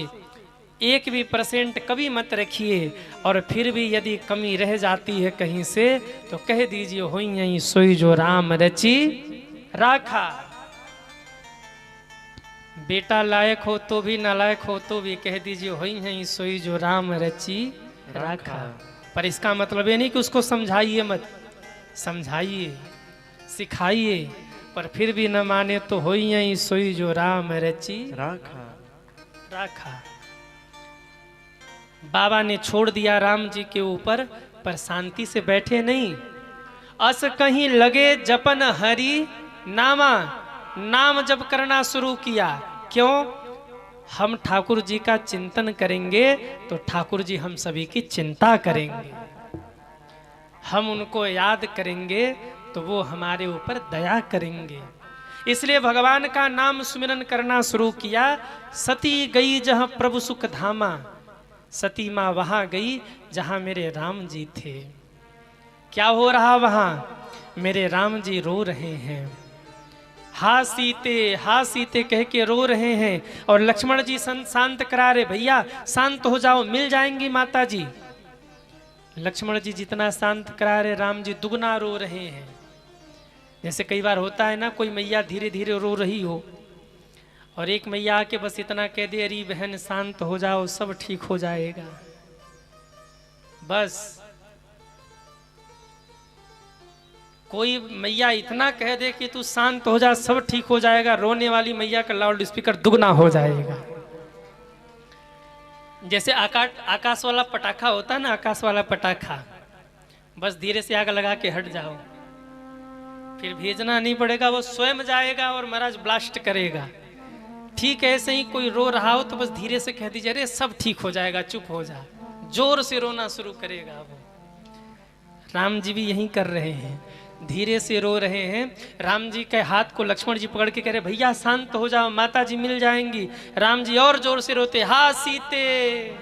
एक भी % कभी मत रखिए। और फिर भी यदि कमी रह जाती है कहीं से तो कह दीजिए होई यही सोई जो राम रची राखा। बेटा लायक हो तो भी नालायक हो तो भी कह दीजिए होई यही सोई जो राम रची राखा। पर इसका मतलब ये नहीं कि उसको समझाइए मत, समझाइए सिखाइए, पर फिर भी न माने तो होई यही सोई जो राम रची राखा। राखा। बाबा ने छोड़ दिया राम जी के ऊपर, पर शांति से बैठे नहीं। अस कहीं लगे जपन हरि नामा, नाम जप करना शुरू किया। क्यों? हम ठाकुर जी का चिंतन करेंगे तो ठाकुर जी हम सभी की चिंता करेंगे। हम उनको याद करेंगे तो वो हमारे ऊपर दया करेंगे। इसलिए भगवान का नाम सुमिरन करना शुरू किया। सती गई जहां प्रभु सुख धामा, सती मां वहां गई जहां मेरे राम जी थे। क्या हो रहा वहां? मेरे राम जी रो रहे हैं, हा सीते कह के रो रहे हैं। और लक्ष्मण जी शांत करा रहे, भैया शांत हो जाओ, मिल जाएंगी माता जी। लक्ष्मण जी जितना शांत करा रहे, राम जी दुगना रो रहे हैं। जैसे कई बार होता है ना, कोई मैया धीरे धीरे रो रही हो और एक मैया आके बस इतना कह दे, अरे बहन शांत हो जाओ, सब ठीक हो जाएगा। बस कोई मैया इतना कह दे कि तू शांत हो जा, सब ठीक हो जाएगा, रोने वाली मैया का लाउड स्पीकर दुगना हो जाएगा। जैसे आकाश वाला पटाखा होता है ना, आकाश वाला पटाखा, बस धीरे से आग लगा के हट जाओ, फिर भेजना नहीं पड़ेगा, वो स्वयं जाएगा और महाराज ब्लास्ट करेगा। ठीक है, ऐसे ही कोई रो रहा हो तो बस धीरे से कह दीजिए, अरे सब ठीक हो जाएगा, चुप हो जा। जोर से रोना शुरू करेगा वो। राम जी भी यही कर रहे हैं, धीरे से रो रहे हैं। राम जी के हाथ को लक्ष्मण जी पकड़ के कह रहे, भैया शांत हो जाओ, माता जी मिल जाएंगी। राम जी और जोर से रोते, हा सीते।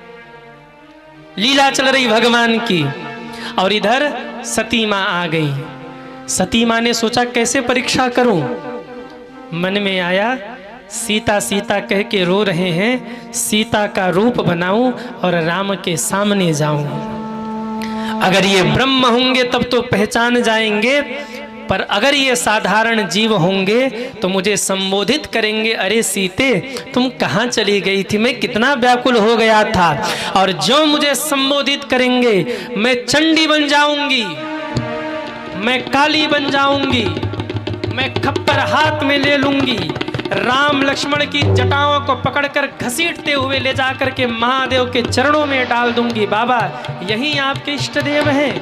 लीला चल रही भगवान की। और इधर सती मां आ गई। सती मां ने सोचा कैसे परीक्षा करूं, मन में आया सीता सीता कह के रो रहे हैं, सीता का रूप बनाऊं और राम के सामने जाऊं। अगर ये ब्रह्म होंगे तब तो पहचान जाएंगे, पर अगर ये साधारण जीव होंगे तो मुझे संबोधित करेंगे, अरे सीते तुम कहाँ चली गई थी, मैं कितना व्याकुल हो गया था। और जो मुझे संबोधित करेंगे मैं चंडी बन जाऊंगी, मैं काली बन जाऊंगी, मैं खप्पर हाथ में ले लूंगी, राम लक्ष्मण की जटाओं को पकड़कर घसीटते हुए ले जाकर के महादेव के चरणों में डाल दूंगी। बाबा यही आपके इष्ट देव हैं,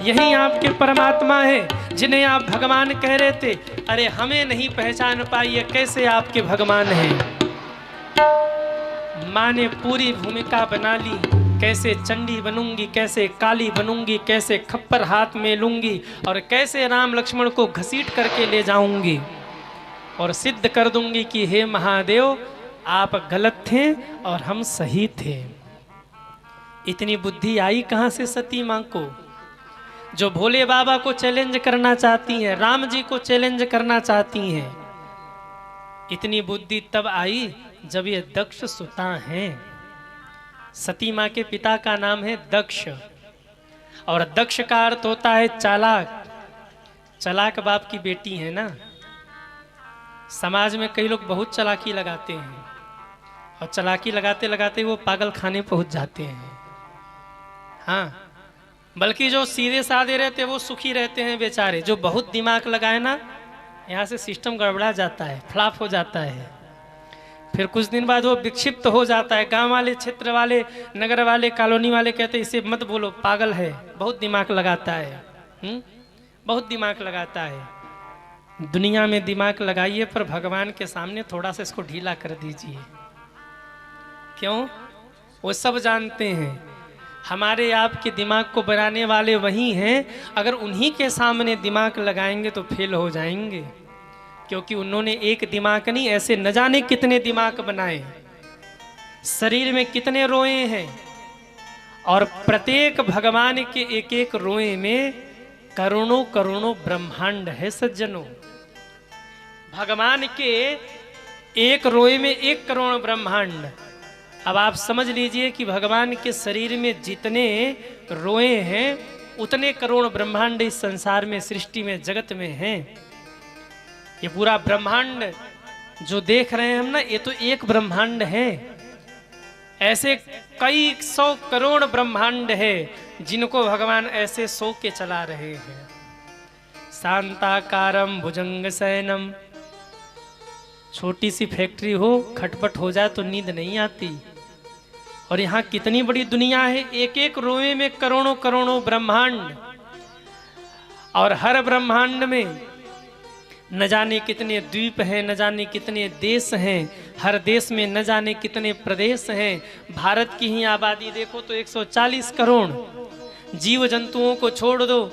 यही आपके परमात्मा हैं जिन्हें आप भगवान कह रहे थे। अरे हमें नहीं पहचान पाई, ये कैसे आपके भगवान हैं। माँ ने पूरी भूमिका बना ली, कैसे चंडी बनूंगी, कैसे काली बनूंगी, कैसे खप्पर हाथ में लूंगी और कैसे राम लक्ष्मण को घसीट करके ले जाऊंगी और सिद्ध कर दूंगी कि हे महादेव आप गलत थे और हम सही थे। इतनी बुद्धि आई कहां से सती मां को, जो भोले बाबा को चैलेंज करना चाहती हैं, राम जी को चैलेंज करना चाहती हैं। इतनी बुद्धि तब आई जब ये दक्ष सुता हैं। सती मां के पिता का नाम है दक्ष, और दक्ष का अर्थ होता है चालाक। चालाक बाप की बेटी है ना। समाज में कई लोग बहुत चालाकी लगाते हैं और चालाकी लगाते लगाते वो पागल खाने पहुंच जाते हैं। हाँ, बल्कि जो सीधे साधे रहते हैं वो सुखी रहते हैं बेचारे। जो बहुत दिमाग लगाए ना, यहाँ से सिस्टम गड़बड़ा जाता है, फ्लॉप हो जाता है। फिर कुछ दिन बाद वो विक्षिप्त हो जाता है। गांव वाले, क्षेत्र वाले, नगर वाले, कॉलोनी वाले कहते हैं इसे मत बोलो, पागल है, बहुत दिमाग लगाता है। बहुत दिमाग लगाता है। दुनिया में दिमाग लगाइए, पर भगवान के सामने थोड़ा सा इसको ढीला कर दीजिए। क्यों? वो सब जानते हैं हमारे आपके दिमाग को बनाने वाले वही हैं। अगर उन्हीं के सामने दिमाग लगाएंगे तो फेल हो जाएंगे, क्योंकि उन्होंने एक दिमाग नहीं, ऐसे न जाने कितने दिमाग बनाए, शरीर में कितने रोए हैं, और प्रत्येक भगवान के एक एक रोए में करोड़ों करोड़ों ब्रह्मांड है सज्जनों। भगवान के एक रोए में 1 करोड़ ब्रह्मांड। अब आप समझ लीजिए कि भगवान के शरीर में जितने रोए हैं उतने करोड़ ब्रह्मांड इस संसार में, सृष्टि में, जगत में हैं। ये पूरा ब्रह्मांड जो देख रहे हैं हम ना, ये तो एक ब्रह्मांड है। ऐसे कई 100 करोड़ ब्रह्मांड है जिनको भगवान ऐसे सो के चला रहे हैं। शांताकारम भुजंग शयनम। छोटी सी फैक्ट्री हो, खटपट हो जाए तो नींद नहीं आती। और यहाँ कितनी बड़ी दुनिया है, एक एक रोए में करोड़ों करोड़ों ब्रह्मांड, और हर ब्रह्मांड में न जाने कितने द्वीप हैं, न जाने कितने देश हैं, हर देश में न जाने कितने प्रदेश हैं। भारत की ही आबादी देखो तो 140 करोड़। जीव जंतुओं को छोड़ दो,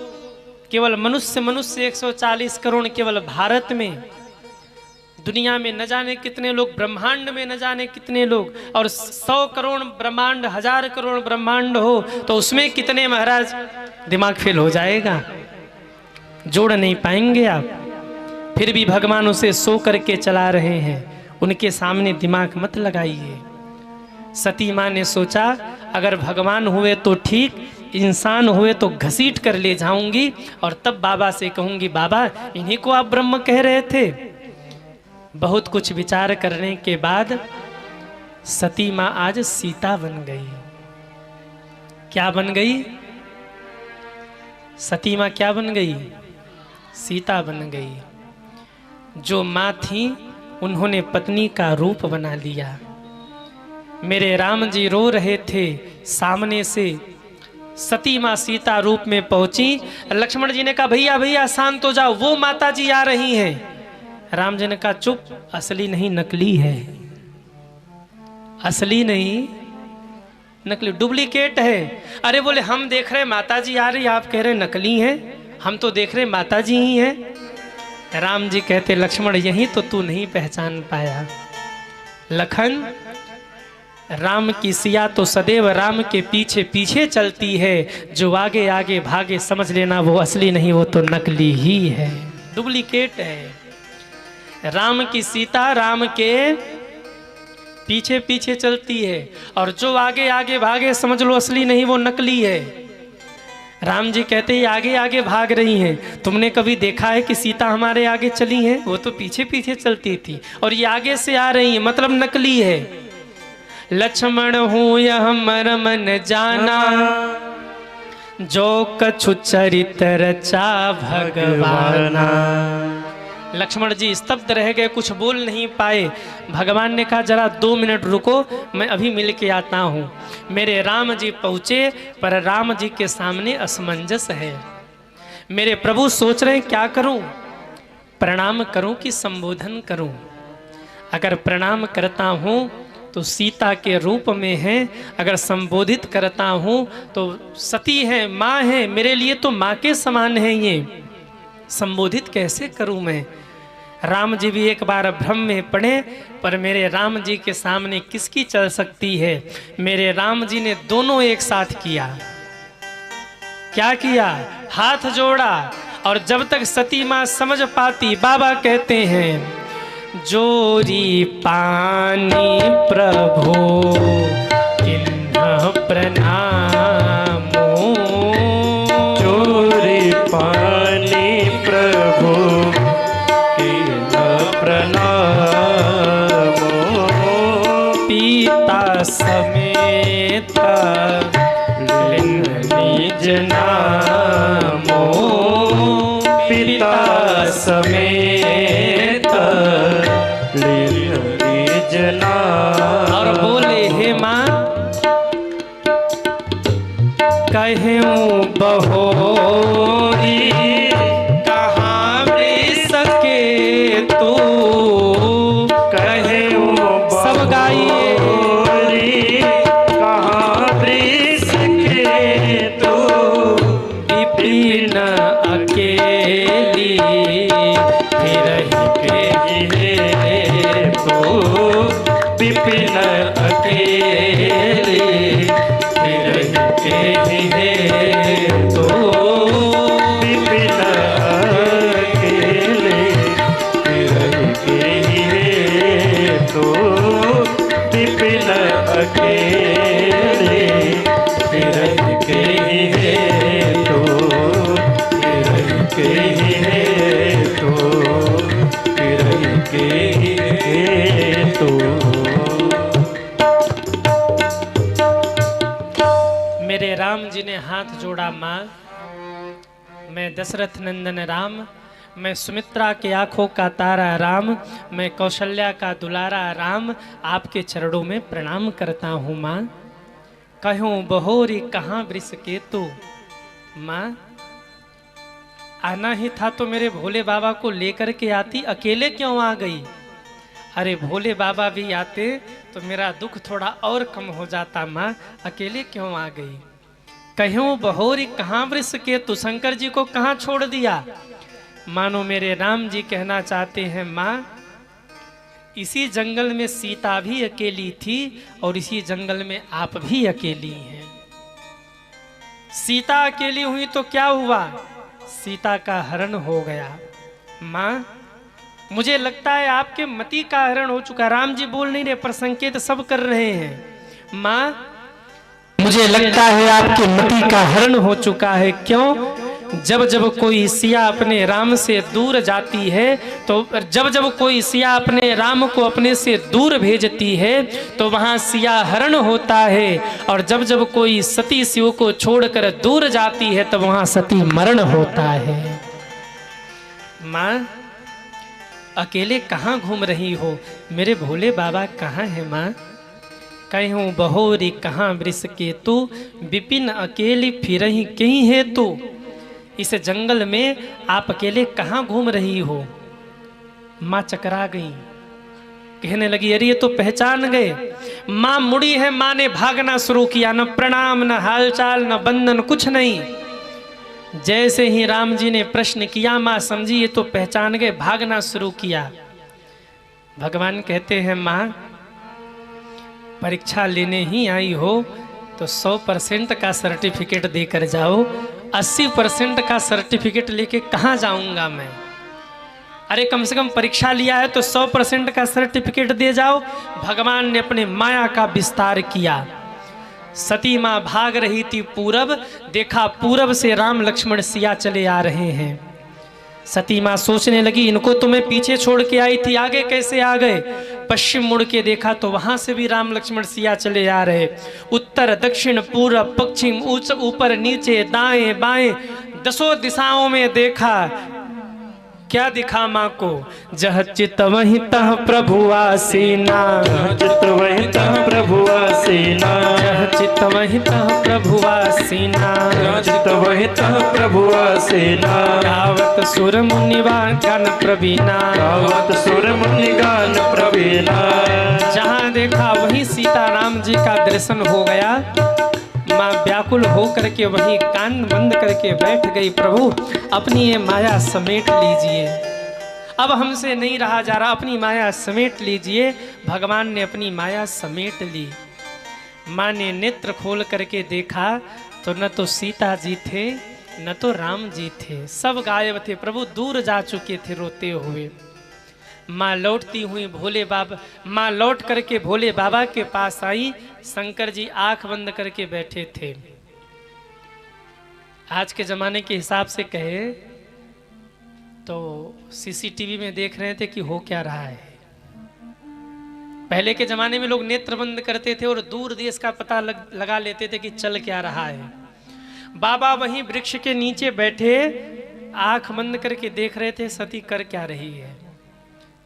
केवल मनुष्य 140 करोड़ केवल भारत में। दुनिया में न जाने कितने लोग, ब्रह्मांड में न जाने कितने लोग, और 100 करोड़ ब्रह्मांड, 1000 करोड़ ब्रह्मांड हो तो उसमें कितने महाराज, दिमाग फेल हो जाएगा, जोड़ नहीं पाएंगे आप। फिर भी भगवान उसे सो करके चला रहे हैं, उनके सामने दिमाग मत लगाइए। सती माँ ने सोचा अगर भगवान हुए तो ठीक, इंसान हुए तो घसीट कर ले जाऊंगी और तब बाबा से कहूंगी, बाबा इन्हीं को आप ब्रह्म कह रहे थे। बहुत कुछ विचार करने के बाद सती माँ आज सीता बन गई। क्या बन गई? सती माँ क्या बन गई? सीता बन गई। जो माँ थी उन्होंने पत्नी का रूप बना लिया। मेरे राम जी रो रहे थे, सामने से सती माँ सीता रूप में पहुंची। लक्ष्मण जी ने कहा भैया भैया शांत हो जाओ, वो माता जी आ रही हैं। राम जी ने कहा चुप, असली नहीं नकली है। असली नहीं नकली, डुप्लीकेट है। अरे बोले हम देख रहे माता जी आ रही, आप कह रहे नकली है, हम तो देख रहे माता जी ही है। राम जी कहते लक्ष्मण यही तो तू नहीं पहचान पाया। लखन, राम की सिया तो सदैव राम के पीछे पीछे चलती है, जो आगे आगे भागे समझ लेना वो असली नहीं, वो तो नकली ही है, डुप्लीकेट है। राम की सीता राम के पीछे पीछे चलती है, और जो आगे आगे भागे समझ लो असली नहीं, वो नकली है। राम जी कहते ही आगे आगे भाग रही हैं। तुमने कभी देखा है कि सीता हमारे आगे चली है? वो तो पीछे पीछे चलती थी, और ये आगे से आ रही है, मतलब नकली है। लक्ष्मण हूँ यह मर्म न जाना, जो कछु चरित रचा भगवाना। लक्ष्मण जी स्तब्ध रह गए, कुछ बोल नहीं पाए। भगवान ने कहा जरा 2 मिनट रुको, मैं अभी मिल के आता हूँ। मेरे राम जी पहुँचे, पर राम जी के सामने असमंजस है। मेरे प्रभु सोच रहे हैं क्या करूँ, प्रणाम करूँ कि संबोधन करूँ। अगर प्रणाम करता हूँ तो सीता के रूप में है, अगर संबोधित करता हूँ तो सती है, माँ है, मेरे लिए तो माँ के समान है। ये संबोधित कैसे करूँ मैं? राम जी भी एक बार भ्रम में पड़े, पर मेरे राम जी के सामने किसकी चल सकती है। मेरे राम जी ने दोनों एक साथ किया। क्या किया? हाथ जोड़ा, और जब तक सती माँ समझ पाती, बाबा कहते हैं जोरी पानी प्रभु किन्ह प्रणामो, जोरी पानी प्रभु किन्ह प्रणामो, पिता समेत निज नामो, पिता समेत निज नामो। और बोले हे माँ कहूँ बहोरी, कहाँ वृष के तू, कहूँ सब गाइए कहाँ वृष के तू, विपिन अकेली के हेतु। मेरे राम जी ने हाथ जोड़ा, माँ मैं दशरथ नंदन राम, मैं सुमित्रा के आंखों का तारा राम, मैं कौशल्या का दुलारा राम, आपके चरणों में प्रणाम करता हूँ माँ। कहूँ बहोरी कहाँ वृष केतु। माँ आना ही था तो मेरे भोले बाबा को लेकर के आती, अकेले क्यों आ गई? अरे भोले बाबा भी आते तो मेरा दुख थोड़ा और कम हो जाता माँ, अकेले क्यों आ गई? कहूँ बहोरी कहाँ वृष केतु, शंकर जी को कहाँ छोड़ दिया? मानो मेरे राम जी कहना चाहते हैं माँ इसी जंगल में सीता भी अकेली थी और इसी जंगल में आप भी अकेली हैं। सीता अकेली हुई तो क्या हुआ? सीता का हरण हो गया। माँ मुझे लगता है आपके मति का हरण हो चुका। राम जी बोल नहीं रहे पर संकेत सब कर रहे हैं। माँ मुझे लगता है आपके मति का हरण हो चुका है। क्यों? जब जब कोई सिया अपने राम से दूर जाती है तो जब जब कोई सिया अपने राम को अपने से दूर भेजती है तो वहाँ सिया हरण होता है, और जब जब कोई सती शिव को छोड़कर दूर जाती है तब वहाँ सती मरण होता है। माँ अकेले कहाँ घूम रही हो? मेरे भोले बाबा कहाँ है माँ? कहूँ बहोरी कहाँ वृष केतु, विपिन अकेली फिरही कहीं है तू। इस जंगल में आप अकेले कहाँ घूम रही हो? माँ चकरा गई, कहने लगी अरे ये तो पहचान गए। माँ मुड़ी है, माँ ने भागना शुरू किया, न प्रणाम न हालचाल न बंधन कुछ नहीं। जैसे ही राम जी ने प्रश्न किया माँ समझी ये तो पहचान गए, भागना शुरू किया। भगवान कहते हैं माँ परीक्षा लेने ही आई हो तो 100% का सर्टिफिकेट देकर जाओ, 80% का सर्टिफिकेट लेके कहाँ जाऊंगा मैं? अरे कम से कम परीक्षा लिया है तो 100% का सर्टिफिकेट दे जाओ। भगवान ने अपने माया का विस्तार किया। सती माँ भाग रही थी पूरब, देखा पूरब से राम लक्ष्मण सिया चले आ रहे हैं। सती माँ सोचने लगी इनको तो मैं पीछे छोड़ के आई थी, आगे कैसे आ गए? पश्चिम मुड़ के देखा तो वहां से भी राम लक्ष्मण सिया चले आ रहे। उत्तर दक्षिण पूरब पश्चिम ऊपर नीचे दाएं बाएं 10 दिशाओं में देखा। क्या दिखा माँ को? जह चित वहीं तह प्रभु आसीना, जह चित वहीं तह प्रभु आसीना, जह चित वहीं तह प्रभु आसीना, जह चित वहीं तह प्रभु आसीना। गावत सुर मुनिवा गान प्रवीणा, गावत सुर मुनि गान प्रवीणा। जहाँ देखा वहीं सीताराम जी का दर्शन हो गया। माँ व्याकुल हो करके वहीं कान बंद करके बैठ गई। प्रभु अपनी ये माया समेट लीजिए, अब हमसे नहीं रहा जा रहा, अपनी माया समेट लीजिए। भगवान ने अपनी माया समेट ली। माँ ने नेत्र खोल करके देखा तो न तो सीता जी थे न तो राम जी थे, सब गायब थे। प्रभु दूर जा चुके थे रोते हुए। माँ लौटती हुई भोले बाबा, माँ लौट करके भोले बाबा के पास आई। शंकर जी आंख बंद करके बैठे थे। आज के जमाने के हिसाब से कहे तो सीसीटीवी में देख रहे थे कि हो क्या रहा है। पहले के जमाने में लोग नेत्र बंद करते थे और दूर देश का पता लगा लेते थे कि चल क्या रहा है। बाबा वहीं वृक्ष के नीचे बैठे आंख बंद करके देख रहे थे सती कर क्या रही है।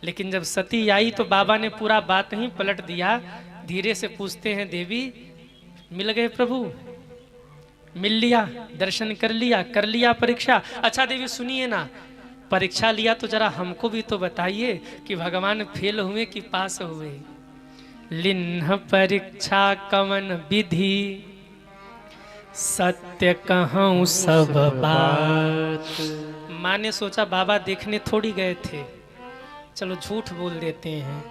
लेकिन जब सती आई तो बाबा ने पूरा बात ही पलट दिया। धीरे से पूछते हैं देवी मिल गए प्रभु? मिल लिया, दर्शन कर लिया परीक्षा? अच्छा देवी सुनिए ना, परीक्षा लिया तो जरा हमको भी तो बताइए कि भगवान फेल हुए कि पास हुए। लिन्ह परीक्षा कवन विधि, सत्य कहूँ सब बात। माँ ने सोचा बाबा देखने थोड़ी गए थे, चलो झूठ बोल देते हैं।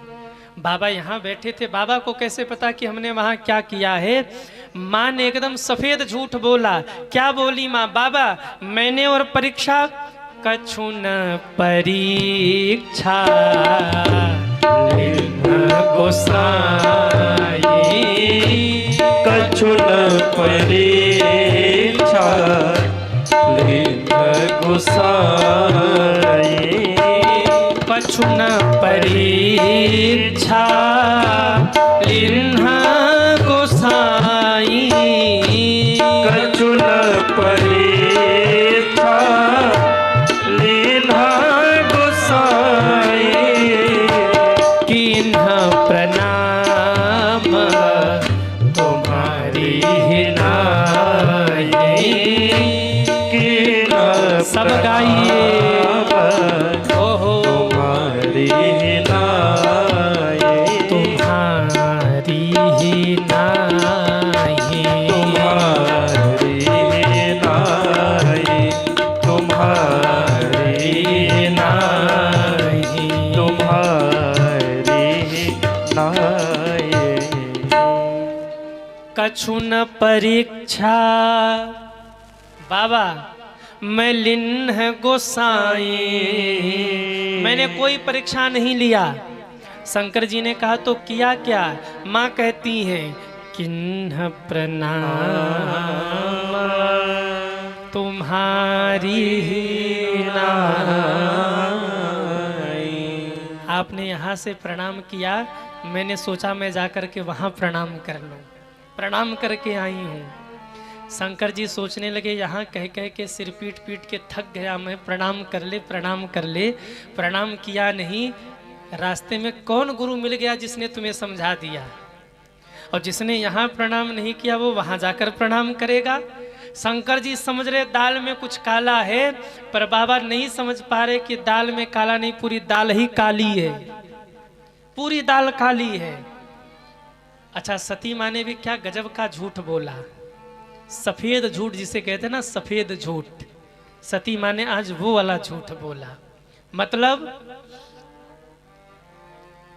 बाबा यहाँ बैठे थे, बाबा को कैसे पता कि हमने वहाँ क्या किया है? माँ ने एकदम सफेद झूठ बोला। क्या बोली माँ? बाबा मैंने और परीक्षा कछु न परीक्षा गोसाई, कछु न परीक्षा गोसाई। कछुन परीक्षा लिन्हा गोसाई कछुन परीक्षा लीन्हा गोसाई किन्ह प्रणाम तुम्हारी नाई कीन्ह सब गाइए ओहो तुम्हारी नाई तुम्हारी नाई तुम्हारी नाई तुम्हारी नाई तुम्हारी नाई कछुन परीक्षा बाबा मैं लिन्ह गोसाई मैंने कोई परीक्षा नहीं लिया। शंकर जी ने कहा तो किया क्या? माँ कहती हैं किन्ह प्रणाम तुम्हारी नाई। आपने यहाँ से प्रणाम किया, मैंने सोचा मैं जाकर के वहाँ प्रणाम कर लूँ, प्रणाम करके आई हूँ। शंकर जी सोचने लगे यहाँ कह कह के सिर पीट पीट के थक गया मैं, प्रणाम कर ले प्रणाम कर ले, प्रणाम किया नहीं। रास्ते में कौन गुरु मिल गया जिसने तुम्हें समझा दिया? और जिसने यहाँ प्रणाम नहीं किया वो वहाँ जाकर प्रणाम करेगा। शंकर जी समझ रहे दाल में कुछ काला है, पर बाबा नहीं समझ पा रहे कि दाल में काला नहीं, पूरी दाल ही काली है, पूरी दाल काली है। अच्छा, सती माँ ने भी क्या गजब का झूठ बोला, सफेद झूठ जिसे कहते हैं ना, सफेद झूठ। सती माँ ने आज वो वाला झूठ बोला, मतलब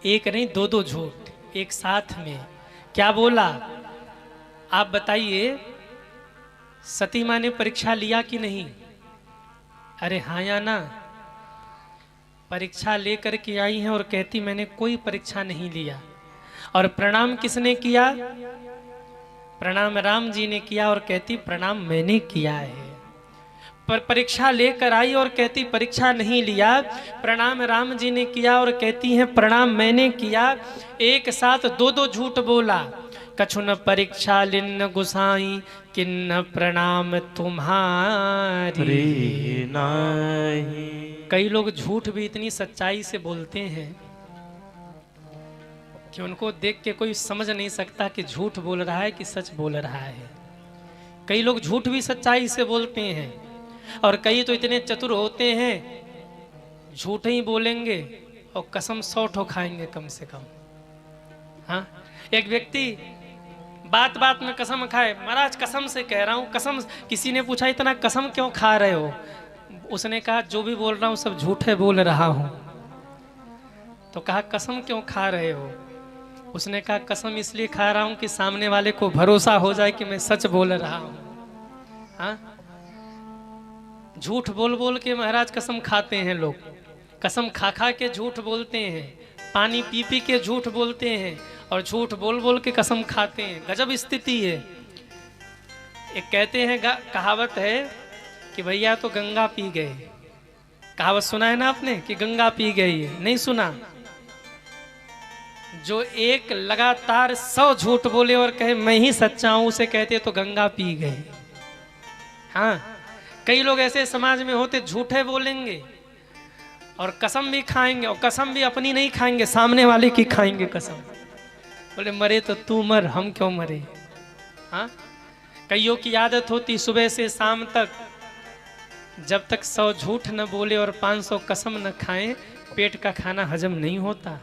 एक नहीं दो दो झूठ एक साथ में। क्या बोला आप बताइए? सती माँ ने परीक्षा लिया कि नहीं? अरे हाँ या ना? परीक्षा लेकर के आई हैं और कहती मैंने कोई परीक्षा नहीं लिया। और प्रणाम किसने किया? प्रणाम राम जी ने किया और कहती प्रणाम मैंने किया है। पर परीक्षा लेकर आई और कहती परीक्षा नहीं लिया, प्रणाम राम जी ने किया और कहती हैं प्रणाम मैंने किया। एक साथ दो दो झूठ बोला। कछुन परीक्षा लिन्न गुसाई किन्न प्रणाम तुम्हारी नाई। कई लोग झूठ भी इतनी सच्चाई से बोलते हैं कि उनको देख के कोई समझ नहीं सकता कि झूठ बोल रहा है कि सच बोल रहा है। कई लोग झूठ भी सच्चाई से बोलते हैं और कई तो इतने चतुर होते हैं झूठ ही बोलेंगे और कसम 100 ठो खाएंगे कम से कम। हाँ, एक व्यक्ति बात बात में कसम खाए, महाराज कसम से कह रहा हूँ कसम। किसी ने पूछा इतना कसम क्यों खा रहे हो? उसने कहा जो भी बोल रहा हूँ सब झूठे बोल रहा हूँ। तो कहा कसम क्यों खा रहे हो? उसने कहा कसम इसलिए खा रहा हूं कि सामने वाले को भरोसा हो जाए कि मैं सच बोल रहा हूं। हाँ, झूठ बोल बोल के महाराज कसम खाते हैं लोग, कसम खा खा के झूठ बोलते हैं, पानी पी पी के झूठ बोलते हैं और झूठ बोल बोल के कसम खाते हैं। गजब स्थिति है। एक कहते हैं कहावत है कि भैया तो गंगा पी गए। कहावत सुना है ना आपने कि गंगा पी गई है? नहीं सुना? जो एक लगातार 100 झूठ बोले और कहे मैं ही सच्चा हूं उसे कहते तो गंगा पी गए। हाँ, कई लोग ऐसे समाज में होते झूठे बोलेंगे और कसम भी खाएंगे, और कसम भी अपनी नहीं खाएंगे, सामने वाले की खाएंगे कसम। बोले मरे तो तू मर, हम क्यों मरे। हाँ, कईयों की आदत होती सुबह से शाम तक जब तक 100 झूठ न बोले और 500 कसम न खाएं पेट का खाना हजम नहीं होता।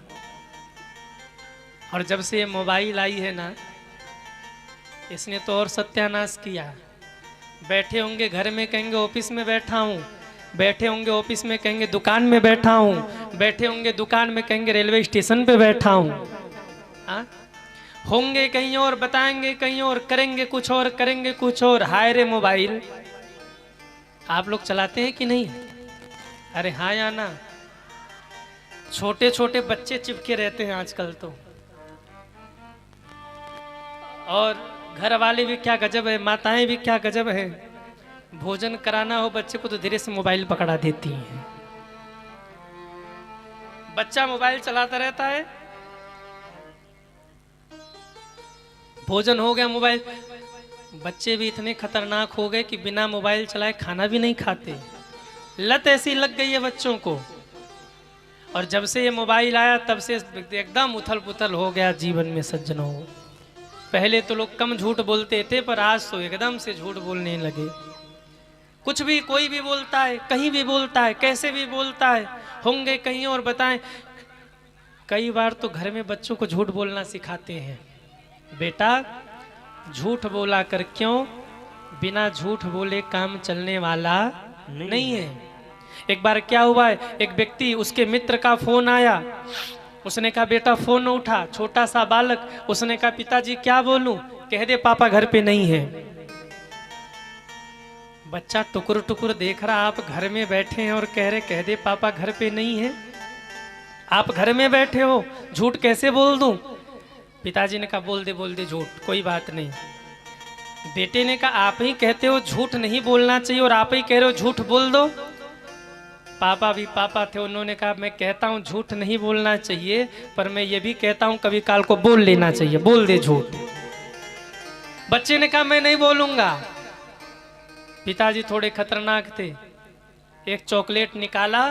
और जब से ये मोबाइल आई है ना, इसने तो और सत्यानाश किया। बैठे होंगे घर में कहेंगे ऑफिस में बैठा हूँ, बैठे होंगे ऑफिस में कहेंगे दुकान में बैठा हूँ, बैठे होंगे दुकान में कहेंगे रेलवे स्टेशन पे बैठा हूँ। हाँ, होंगे कहीं और, बताएंगे कहीं और, करेंगे कुछ और, करेंगे कुछ और। हाय रे मोबाइल, आप लोग चलाते हैं कि नहीं? अरे हाँ या ना? छोटे छोटे बच्चे चिपके रहते हैं आजकल तो। और घर वाले भी क्या गजब है, माताएं भी क्या गजब है, भोजन कराना हो बच्चे को तो धीरे से मोबाइल पकड़ा देती हैं। बच्चा मोबाइल चलाता रहता है, भोजन हो गया मोबाइल। बच्चे भी इतने खतरनाक हो गए कि बिना मोबाइल चलाए खाना भी नहीं खाते। लत ऐसी लग गई है बच्चों को। और जब से ये मोबाइल आया तब से एकदम उथल पुथल हो गया जीवन में सज्जनों। पहले तो लोग कम झूठ बोलते थे, पर आज तो एकदम से झूठ बोलने लगे। कुछ भी कोई भी बोलता है, कहीं भी बोलता है, कैसे भी बोलता है, होंगे कहीं और बताएं। कई बार तो घर में बच्चों को झूठ बोलना सिखाते हैं। बेटा झूठ बोला कर क्यों, बिना झूठ बोले काम चलने वाला नहीं है। एक बार क्या हुआ है, एक व्यक्ति, उसके मित्र का फोन आया। उसने कहा बेटा फोन उठा, छोटा सा बालक। उसने कहा पिताजी क्या बोलूं, कह दे पापा घर पे नहीं है। बच्चा टुकुर टुकुर देख रहा, आप घर में बैठे हैं और कह रहे कह दे पापा घर पे नहीं है। आप घर में बैठे हो, झूठ कैसे बोल दूं। पिताजी ने कहा बोल दे झूठ, कोई बात नहीं। बेटे ने कहा आप ही कहते हो झूठ नहीं बोलना चाहिए और आप ही कह रहे हो झूठ बोल दो। पापा भी पापा थे, उन्होंने कहा मैं कहता हूँ झूठ नहीं बोलना चाहिए, पर मैं ये भी कहता हूँ कभी काल को बोल लेना चाहिए, बोल दे झूठ। बच्चे ने कहा मैं नहीं बोलूंगा। पिताजी थोड़े खतरनाक थे, एक चॉकलेट निकाला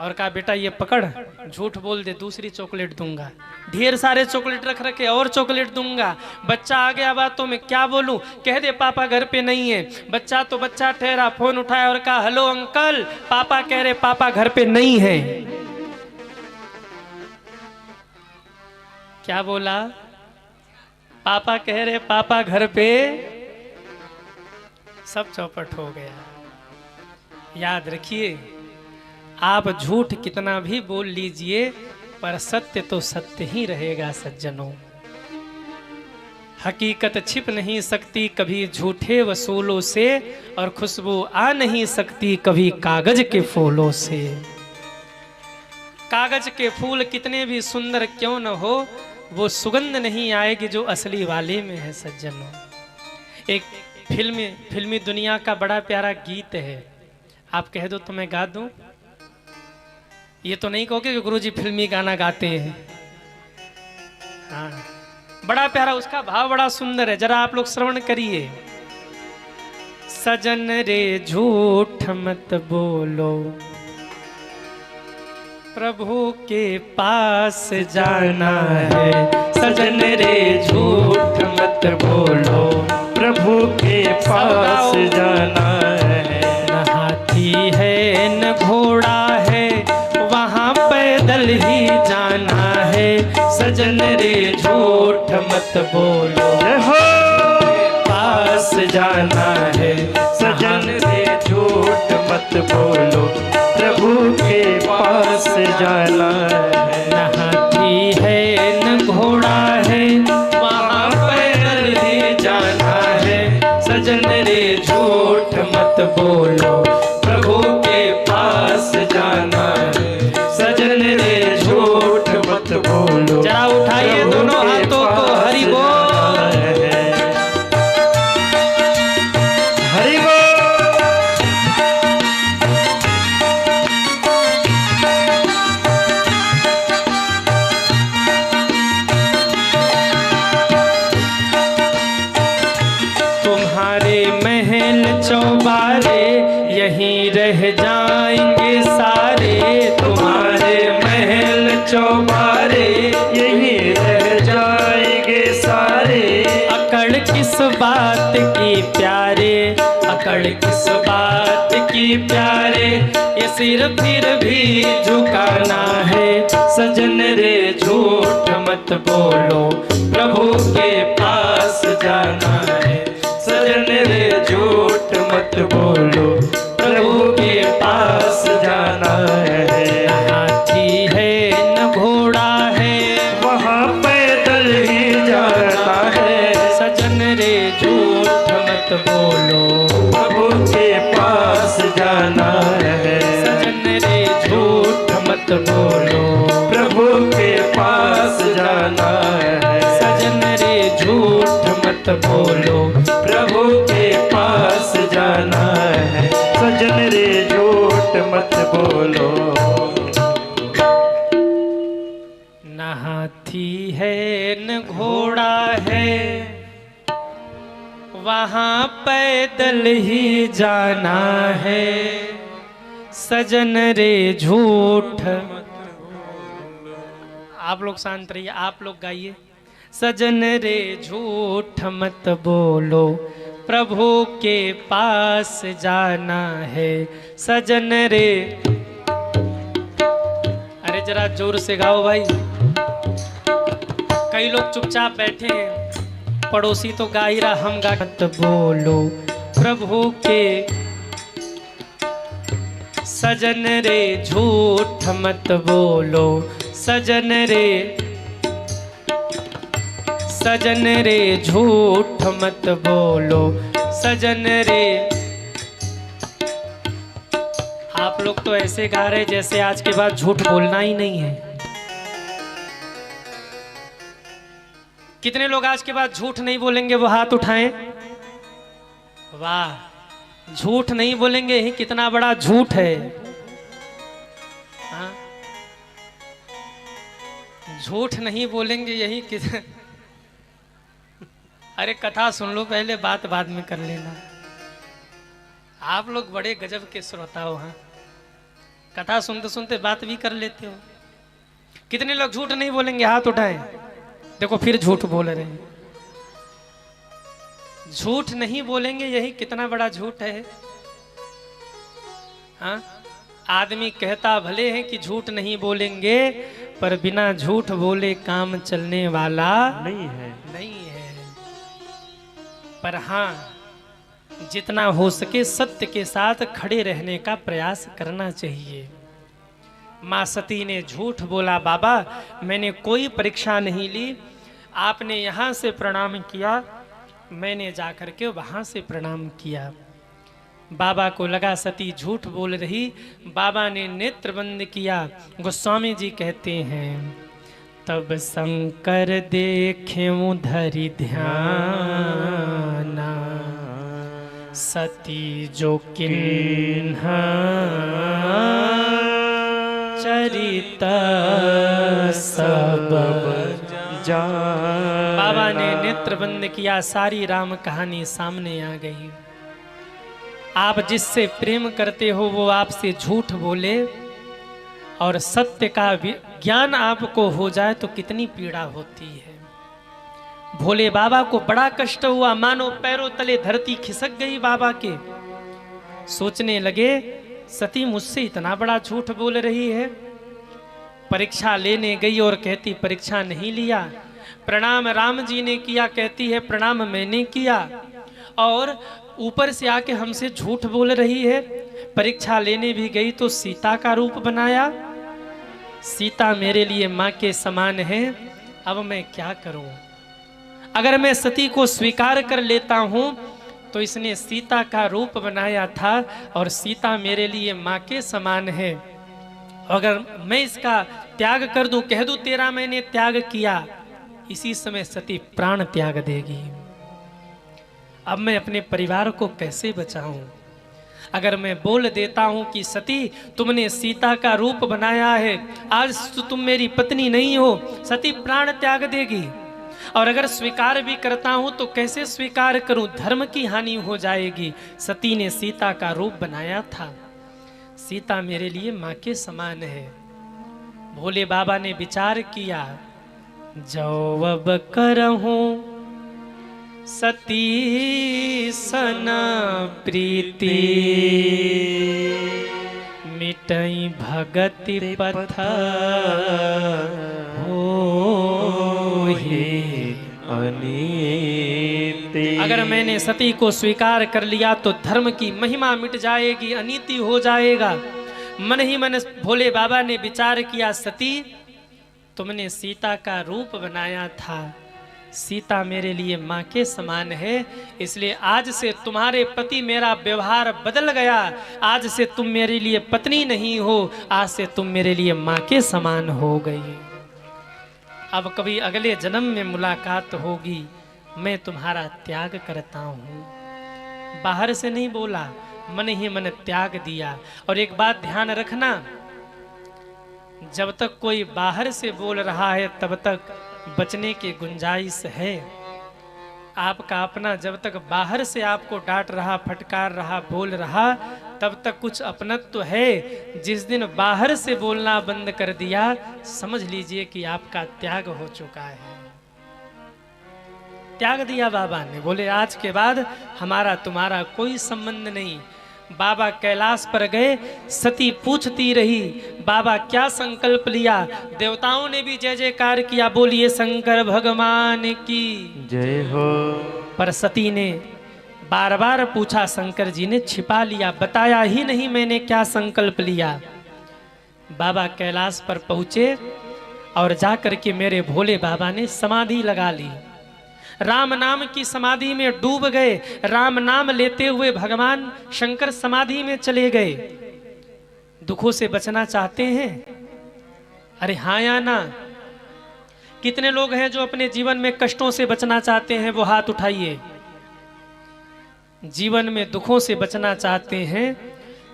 और कहा बेटा ये पकड़, झूठ बोल दे दूसरी चॉकलेट दूंगा। ढेर सारे चॉकलेट रख रखे और चॉकलेट दूंगा। बच्चा आ गया बातों में, क्या बोलूं, कह दे पापा घर पे नहीं है। बच्चा तो बच्चा ठहरा, फोन उठाया और कहा हेलो अंकल, पापा कह रहे पापा घर पे नहीं है। क्या बोला, पापा कह रहे पापा घर पे। सब चौपट हो गया। याद रखिए, आप झूठ कितना भी बोल लीजिए, पर सत्य तो सत्य ही रहेगा सज्जनों। हकीकत छिप नहीं सकती कभी झूठे वसूलों से, और खुशबू आ नहीं सकती कभी कागज के फूलों से। कागज के फूल कितने भी सुंदर क्यों न हो, वो सुगंध नहीं आएगी जो असली वाले में है सज्जनों। एक फिल्मी दुनिया का बड़ा प्यारा गीत है, आप कह दो तो मैं गा दूं। ये तो नहीं कहोगे कि गुरुजी फिल्मी गाना गाते हैं। हाँ, बड़ा प्यारा, उसका भाव बड़ा सुंदर है, जरा आप लोग श्रवण करिए। सजन रे झूठ मत बोलो, प्रभु के पास जाना है। सजन रे झूठ मत बोलो, प्रभु के पास जाना है। न हाथी है न घोड़ा है, वहाँ पैदल ही जाना है। सजन रे झूठ मत बोलो, हो पास जाना है। सजन रे झूठ मत बोलो, प्रभु के पास जाना है। न हाथी है न घोड़ा है, वहाँ पैदल ही जाना है। सजन रे झूठ मत बोलो, प्रभु के पास जाना है। सजन रे झूठ मत बोलो, जरा उठाइए दोनों हाथों को, हरि बोल। हरि बोल। तुम्हारे महल चौबारे यहीं रह जाएंगे सारे। तुम्हारे महल चौबारे यहीं रह जाएंगे सारे। अकड़ किस बात की प्यारे, अकड़ किस बात की प्यारे, ये सिर फिर भी झुकाना है। सजन रे झूठ मत बोलो, प्रभु के पास जाना है। सजन रे झूठ मत बोलो, प्रभु के पास जाना है। न हाथी है न घोड़ा है, वहाँ पैदल ही जाना है। सजन रे झूठ मत बोलो, प्रभु के पास जाना है। सजन रे झूठ मत बोलो, प्रभु के पास जाना है। सजन रे झूठ मत बोलो, प्रभु के पास जाना है। सजन रे झूठ मत बोलो। न हाथी है न घोड़ा है, वहां पैदल ही जाना है। सजन रे झूठ, आप लोग शांत रहिए, आप लोग गाइए। सजन रे झूठ मत बोलो, प्रभु के पास जाना है। सजन रे, अरे जरा जोर से गाओ भाई। कई लोग चुपचाप बैठे हैं, पड़ोसी तो गा ही रहा, हम गा। मत बोलो प्रभु के, सजन रे झूठ मत बोलो। सजन रे, सजन रे झूठ मत बोलो। सजन रे, आप लोग तो ऐसे गा रहे जैसे आज के बाद झूठ बोलना ही नहीं है। कितने लोग आज के बाद झूठ नहीं बोलेंगे, वो हाथ उठाएं। वाह, झूठ नहीं बोलेंगे, यही कितना बड़ा झूठ है। हाँ? झूठ नहीं बोलेंगे, यही अरे कथा सुन लो पहले, बात बाद में कर लेना। आप लोग बड़े गजब के श्रोता हो। हाँ, कथा सुनते सुनते बात भी कर लेते हो। कितने लोग झूठ नहीं बोलेंगे, हाथ उठाएं। देखो फिर झूठ बोल रहे हैं। झूठ नहीं बोलेंगे, यही कितना बड़ा झूठ है। हाँ? आदमी कहता भले है कि झूठ नहीं बोलेंगे, पर बिना झूठ बोले काम चलने वाला नहीं है। पर हाँ, जितना हो सके सत्य के साथ खड़े रहने का प्रयास करना चाहिए। माँ सती ने झूठ बोला, बाबा मैंने कोई परीक्षा नहीं ली, आपने यहाँ से प्रणाम किया, मैंने जाकर के वहाँ से प्रणाम किया। बाबा को लगा सती झूठ बोल रही, बाबा ने नेत्र बंद किया। गोस्वामी जी कहते हैं, तब शंकर देखे उधरि ध्याना, सती जो किन्ह चरित सब जान। बाबा ने नेत्र बंद किया, सारी राम कहानी सामने आ गई। आप जिससे प्रेम करते हो वो आपसे झूठ बोले और सत्य का ज्ञान आपको हो जाए तो कितनी पीड़ा होती है। भोले बाबा को बड़ा कष्ट हुआ, मानो पैरों तले धरती खिसक गई बाबा के। सोचने लगे सती मुझसे इतना बड़ा झूठ बोल रही है। परीक्षा लेने गई और कहती परीक्षा नहीं लिया। प्रणाम राम जी ने किया, कहती है प्रणाम मैंने किया। और ऊपर से आके हमसे झूठ बोल रही है। परीक्षा लेने भी गई तो सीता का रूप बनाया। सीता मेरे लिए माँ के समान है, अब मैं क्या करूं? अगर मैं सती को स्वीकार कर लेता हूं तो इसने सीता का रूप बनाया था और सीता मेरे लिए माँ के समान है। अगर मैं इसका त्याग कर दूं, कह दूं तेरा मैंने त्याग किया, इसी समय सती प्राण त्याग देगी। अब मैं अपने परिवार को कैसे बचाऊं? अगर मैं बोल देता हूं कि सती तुमने सीता का रूप बनाया है, आज तो तुम मेरी पत्नी नहीं हो, सती प्राण त्याग देगी। और अगर स्वीकार भी करता हूं तो कैसे स्वीकार करूं? धर्म की हानि हो जाएगी। सती ने सीता का रूप बनाया था, सीता मेरे लिए माँ के समान है। भोले बाबा ने विचार किया, जो अब करहूं सती सन प्रीति, मिटई भगति पथ होहि अनीति। अगर मैंने सती को स्वीकार कर लिया तो धर्म की महिमा मिट जाएगी, अनीति हो जाएगा। मन ही मन भोले बाबा ने विचार किया, सती तुमने सीता का रूप बनाया था, सीता मेरे लिए माँ के समान है, इसलिए आज से तुम्हारे प्रति मेरा व्यवहार बदल गया। आज से तुम मेरे लिए पत्नी नहीं हो, आज से तुम मेरे लिए माँ के समान हो गई। अब कभी अगले जन्म में मुलाकात होगी, मैं तुम्हारा त्याग करता हूँ। बाहर से नहीं बोला, मन ही मन त्याग दिया। और एक बात ध्यान रखना, जब तक कोई बाहर से बोल रहा है तब तक बचने की गुंजाइश है। आपका अपना जब तक बाहर से आपको डांट रहा, फटकार रहा, बोल रहा, तब तक कुछ अपनत्व तो है। जिस दिन बाहर से बोलना बंद कर दिया, समझ लीजिए कि आपका त्याग हो चुका है। त्याग दिया बाबा ने, बोले आज के बाद हमारा तुम्हारा कोई संबंध नहीं। बाबा कैलाश पर गए, सती पूछती रही बाबा क्या संकल्प लिया। देवताओं ने भी जय जयकार किया, बोलिए शंकर भगवान की जय हो। पर सती ने बार बार पूछा, शंकर जी ने छिपा लिया, बताया ही नहीं मैंने क्या संकल्प लिया। बाबा कैलाश पर पहुंचे और जाकर के मेरे भोले बाबा ने समाधि लगा ली। राम नाम की समाधि में डूब गए। राम नाम लेते हुए भगवान शंकर समाधि में चले गए। दुखों से बचना चाहते हैं? अरे हाँ या ना? कितने लोग हैं जो अपने जीवन में कष्टों से बचना चाहते हैं? वो हाथ उठाइए। जीवन में दुखों से बचना चाहते हैं,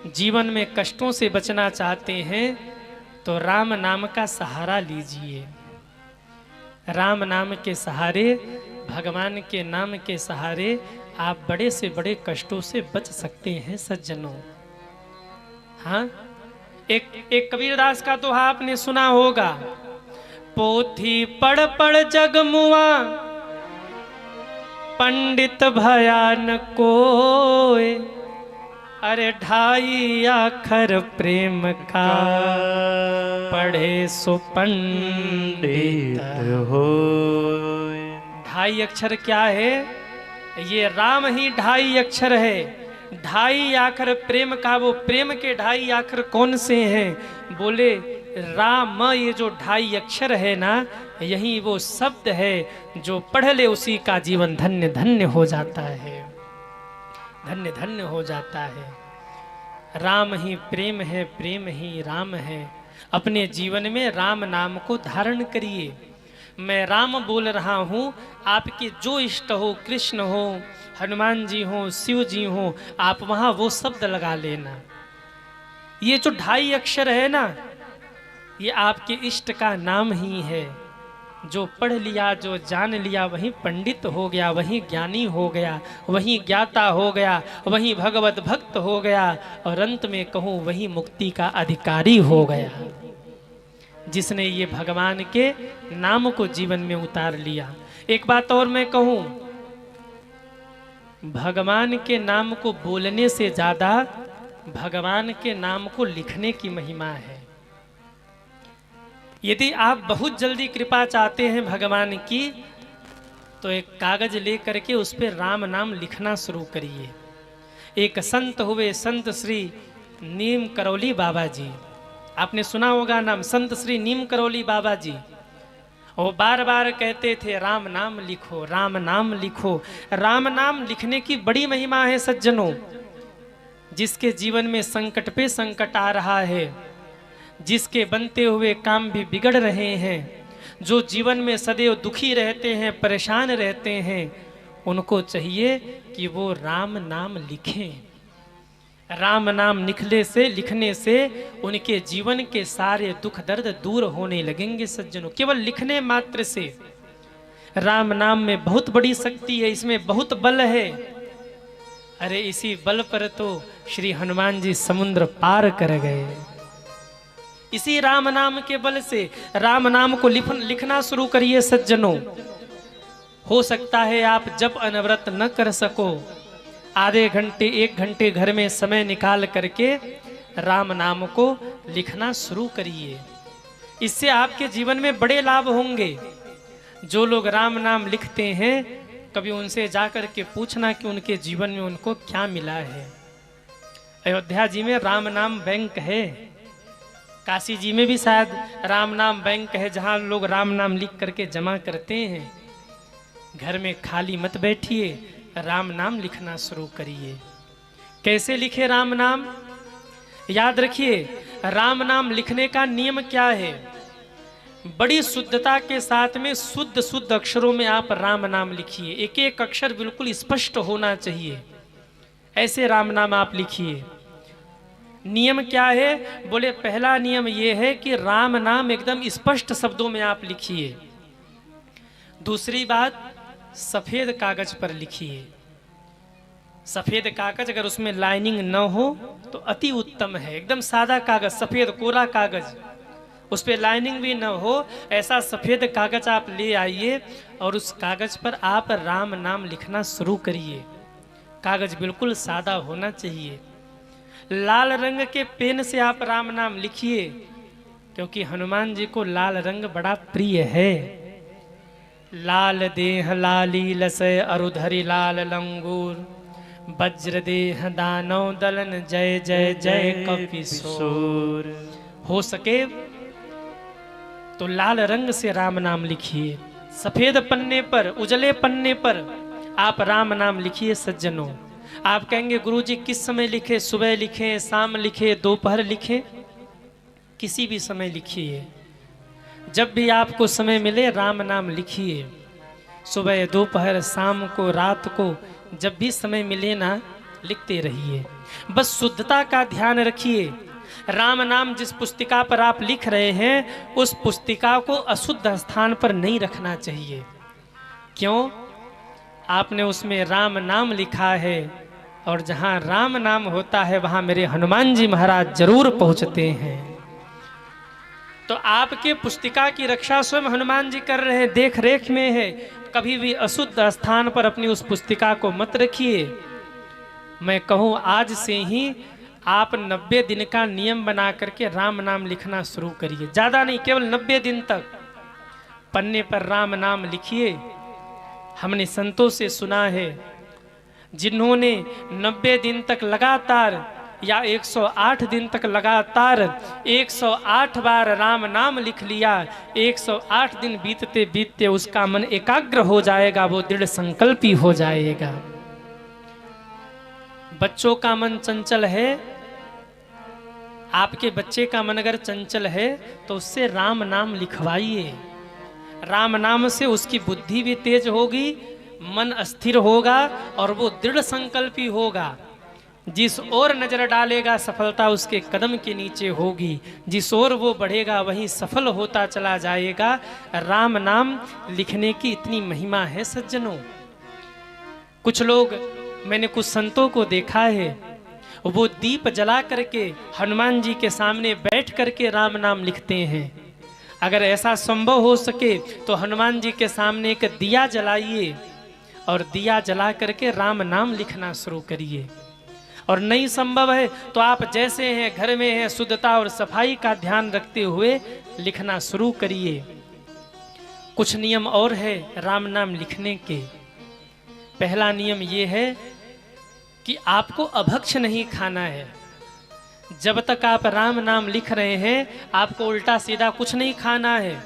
जीवन में कष्टों से बचना चाहते हैं, तो राम नाम का सहारा लीजिए। राम नाम के सहारे, भगवान के नाम के सहारे आप बड़े से बड़े कष्टों से बच सकते हैं सज्जनों। हाँ, एक कबीरदास का दोहा आपने सुना होगा, पोथी पढ़ पढ़ जग मुआ, पंडित भयान कोय, अरे ढाई अक्षर प्रेम का, पढ़े सो पंडित हो। ढाई अक्षर क्या है? ये राम ही ढाई अक्षर है। ढाई आखर प्रेम का, वो प्रेम के ढाई आखर कौन से हैं? बोले राम, ये जो ढाई अक्षर है ना, यही वो शब्द है जो पढ़ ले उसी का जीवन धन्य धन्य हो जाता है, धन्य धन्य हो जाता है। राम ही प्रेम है, प्रेम ही राम है। अपने जीवन में राम नाम को धारण करिए। मैं राम बोल रहा हूँ, आपके जो इष्ट हो, कृष्ण हो, हनुमान जी हो, शिव जी हो, आप वहाँ वो शब्द लगा लेना। ये जो ढाई अक्षर है ना, ये आपके इष्ट का नाम ही है। जो पढ़ लिया, जो जान लिया, वही पंडित हो गया, वही ज्ञानी हो गया, वही ज्ञाता हो गया, वही भगवत भक्त हो गया, और अंत में कहूँ वही मुक्ति का अधिकारी हो गया, जिसने ये भगवान के नाम को जीवन में उतार लिया। एक बात और मैं कहूँ, भगवान के नाम को बोलने से ज्यादा भगवान के नाम को लिखने की महिमा है। यदि आप बहुत जल्दी कृपा चाहते हैं भगवान की, तो एक कागज लेकर के उस पर राम नाम लिखना शुरू करिए। एक संत हुए, संत श्री नीम करौली बाबा जी, आपने सुना होगा नाम, संत श्री नीम करौली बाबा जी। वो बार बार कहते थे राम नाम लिखो, राम नाम लिखो। राम नाम लिखने की बड़ी महिमा है सज्जनों। जिसके जीवन में संकट पे संकट आ रहा है, जिसके बनते हुए काम भी बिगड़ रहे हैं, जो जीवन में सदैव दुखी रहते हैं, परेशान रहते हैं, उनको चाहिए कि वो राम नाम लिखें। राम नाम लिखने से उनके जीवन के सारे दुख दर्द दूर होने लगेंगे सज्जनों। केवल लिखने मात्र से। राम नाम में बहुत बड़ी शक्ति है, इसमें बहुत बल है। अरे इसी बल पर तो श्री हनुमान जी समुद्र पार कर गए। इसी राम नाम के बल से राम नाम को लिखना शुरू करिए सज्जनों। हो सकता है आप जब अनवरत न कर सको, आधे घंटे 1 घंटे घर में समय निकाल करके राम नाम को लिखना शुरू करिए। इससे आपके जीवन में बड़े लाभ होंगे। जो लोग राम नाम लिखते हैं, कभी उनसे जाकर के पूछना कि उनके जीवन में उनको क्या मिला है। अयोध्या जी में राम नाम बैंक है, काशी जी में भी शायद राम नाम बैंक है, जहाँ लोग राम नाम लिख करके जमा करते हैं। घर में खाली मत बैठिए, राम नाम लिखना शुरू करिए। कैसे लिखे राम नाम? याद रखिए, राम नाम लिखने का नियम क्या है? बड़ी शुद्धता के साथ में शुद्ध शुद्ध अक्षरों में आप राम नाम लिखिए। एक एक अक्षर बिल्कुल स्पष्ट होना चाहिए। ऐसे राम नाम आप लिखिए। नियम क्या है? बोले पहला नियम ये है कि राम नाम एकदम स्पष्ट शब्दों में आप लिखिए। दूसरी बात, सफेद कागज पर लिखिए। सफेद कागज अगर उसमें लाइनिंग न हो तो अति उत्तम है। एकदम सादा कागज, सफेद कोरा कागज, उस पर लाइनिंग भी न हो, ऐसा सफेद कागज आप ले आइए और उस कागज पर आप राम नाम लिखना शुरू करिए। कागज बिल्कुल सादा होना चाहिए। लाल रंग के पेन से आप राम नाम लिखिए, क्योंकि हनुमान जी को लाल रंग बड़ा प्रिय है। लाल देह लाली लसय अरुधरि लाल लंगूर, वज्र देह दानव दलन जय जय जय कपिशोर। हो सके तो लाल रंग से राम नाम लिखिए। सफेद पन्ने पर, उजले पन्ने पर आप राम नाम लिखिए। सज्जनों, आप कहेंगे गुरुजी किस समय लिखे? सुबह लिखे, शाम लिखे, दोपहर लिखे? किसी भी समय लिखिए। जब भी आपको समय मिले राम नाम लिखिए। सुबह, दोपहर, शाम को, रात को, जब भी समय मिले ना, लिखते रहिए। बस शुद्धता का ध्यान रखिए। राम नाम जिस पुस्तिका पर आप लिख रहे हैं, उस पुस्तिका को अशुद्ध स्थान पर नहीं रखना चाहिए। क्यों? आपने उसमें राम नाम लिखा है, और जहां राम नाम होता है वहां मेरे हनुमान जी महाराज जरूर पहुंचते हैं। तो आपके पुस्तिका की रक्षा स्वयं हनुमान जी कर रहे हैं, देख रेख में है। कभी भी अशुद्ध स्थान पर अपनी उस पुस्तिका को मत रखिए। मैं कहूँ आज से ही आप 90 दिन का नियम बना करके राम नाम लिखना शुरू करिए। ज़्यादा नहीं, केवल 90 दिन तक पन्ने पर राम नाम लिखिए। हमने संतों से सुना है, जिन्होंने 90 दिन तक लगातार या 108 दिन तक लगातार 108 बार राम नाम लिख लिया, 108 दिन बीतते बीतते उसका मन एकाग्र हो जाएगा, वो दृढ़ संकल्पी हो जाएगा। बच्चों का मन चंचल है, आपके बच्चे का मन अगर चंचल है तो उससे राम नाम लिखवाइए। राम नाम से उसकी बुद्धि भी तेज होगी, मन अस्थिर होगा और वो दृढ़ संकल्पी होगा। जिस ओर नजर डालेगा सफलता उसके कदम के नीचे होगी। जिस ओर वो बढ़ेगा वहीं सफल होता चला जाएगा। राम नाम लिखने की इतनी महिमा है सज्जनों। कुछ लोग, मैंने कुछ संतों को देखा है, वो दीप जला करके हनुमान जी के सामने बैठ करके राम नाम लिखते हैं। अगर ऐसा संभव हो सके तो हनुमान जी के सामने एक दिया जलाइए और दिया जला करके राम नाम लिखना शुरू करिए। और नहीं संभव है तो आप जैसे हैं, घर में हैं, शुद्धता और सफाई का ध्यान रखते हुए लिखना शुरू करिए। कुछ नियम और है राम नाम लिखने के। पहला नियम ये है कि आपको अभक्ष नहीं खाना है। जब तक आप राम नाम लिख रहे हैं आपको उल्टा सीधा कुछ नहीं खाना है।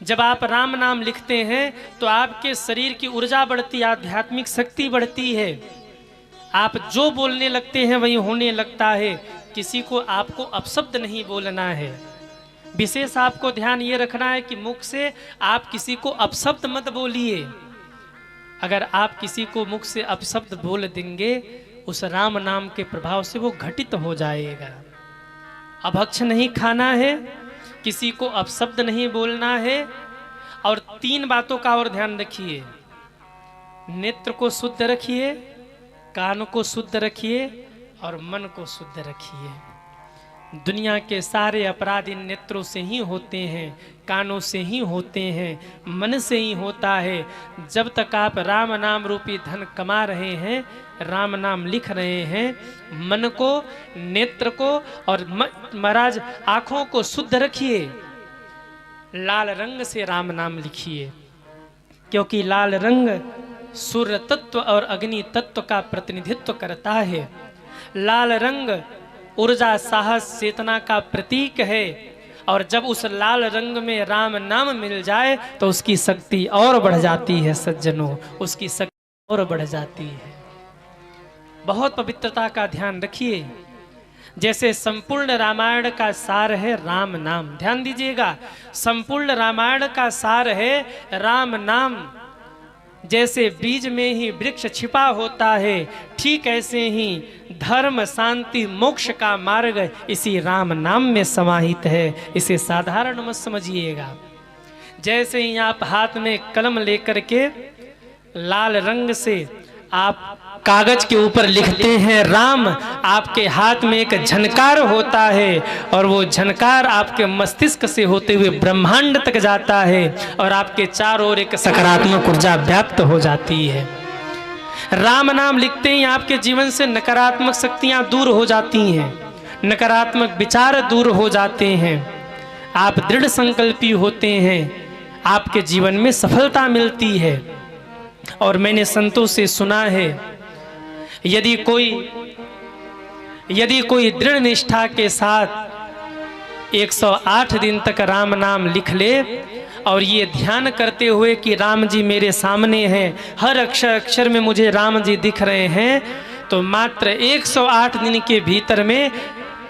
जब आप राम नाम लिखते हैं तो आपके शरीर की ऊर्जा बढ़ती, आध्यात्मिक शक्ति बढ़ती है। आप जो बोलने लगते हैं वही होने लगता है। किसी को आपको अपशब्द नहीं बोलना है। विशेष आपको ध्यान ये रखना है कि मुख से आप किसी को अपशब्द मत बोलिए। अगर आप किसी को मुख से अपशब्द बोल देंगे उस राम नाम के प्रभाव से वो घटित हो जाएगा। अभक्ष नहीं खाना है, किसी को अपशब्द नहीं बोलना है। और 3 बातों का और ध्यान रखिए। नेत्र को शुद्ध रखिए, कान को शुद्ध रखिए और मन को शुद्ध रखिए। दुनिया के सारे अपराध इन नेत्रों से ही होते हैं, कानों से ही होते हैं, मन से ही होता है। जब तक आप राम नाम रूपी धन कमा रहे हैं, राम नाम लिख रहे हैं, मन को, नेत्र को और महाराज आंखों को शुद्ध रखिए। लाल रंग से राम नाम लिखिए, क्योंकि लाल रंग सूर्य तत्व और अग्नि तत्व का प्रतिनिधित्व करता है। लाल रंग ऊर्जा, साहस, चेतना का प्रतीक है। और जब उस लाल रंग में राम नाम मिल जाए तो उसकी शक्ति और बढ़ जाती है सज्जनों, उसकी शक्ति और बढ़ जाती है। बहुत पवित्रता का ध्यान रखिए। जैसे संपूर्ण रामायण का सार है राम नाम, ध्यान दीजिएगा, संपूर्ण रामायण का सार है राम नाम। जैसे बीज में ही वृक्ष छिपा होता है, ठीक ऐसे ही धर्म शांति मोक्ष का मार्ग इसी राम नाम में समाहित है। इसे साधारण मत समझिएगा। जैसे ही आप हाथ में कलम लेकर के लाल रंग से आप कागज के ऊपर लिखते हैं राम, आपके हाथ में एक झनकार होता है और वो झनकार आपके मस्तिष्क से होते हुए ब्रह्मांड तक जाता है और आपके चारों ओर एक सकारात्मक ऊर्जा व्याप्त हो जाती है। राम नाम लिखते ही आपके जीवन से नकारात्मक शक्तियां दूर हो जाती हैं, नकारात्मक विचार दूर हो जाते हैं, आप दृढ़ संकल्पी होते हैं, आपके जीवन में सफलता मिलती है। और मैंने संतों से सुना है, यदि कोई दृढ़ निष्ठा के साथ 108 दिन तक राम नाम लिख ले और ये ध्यान करते हुए कि राम जी मेरे सामने हैं, हर अक्षर अक्षर में मुझे राम जी दिख रहे हैं, तो मात्र 108 दिन के भीतर में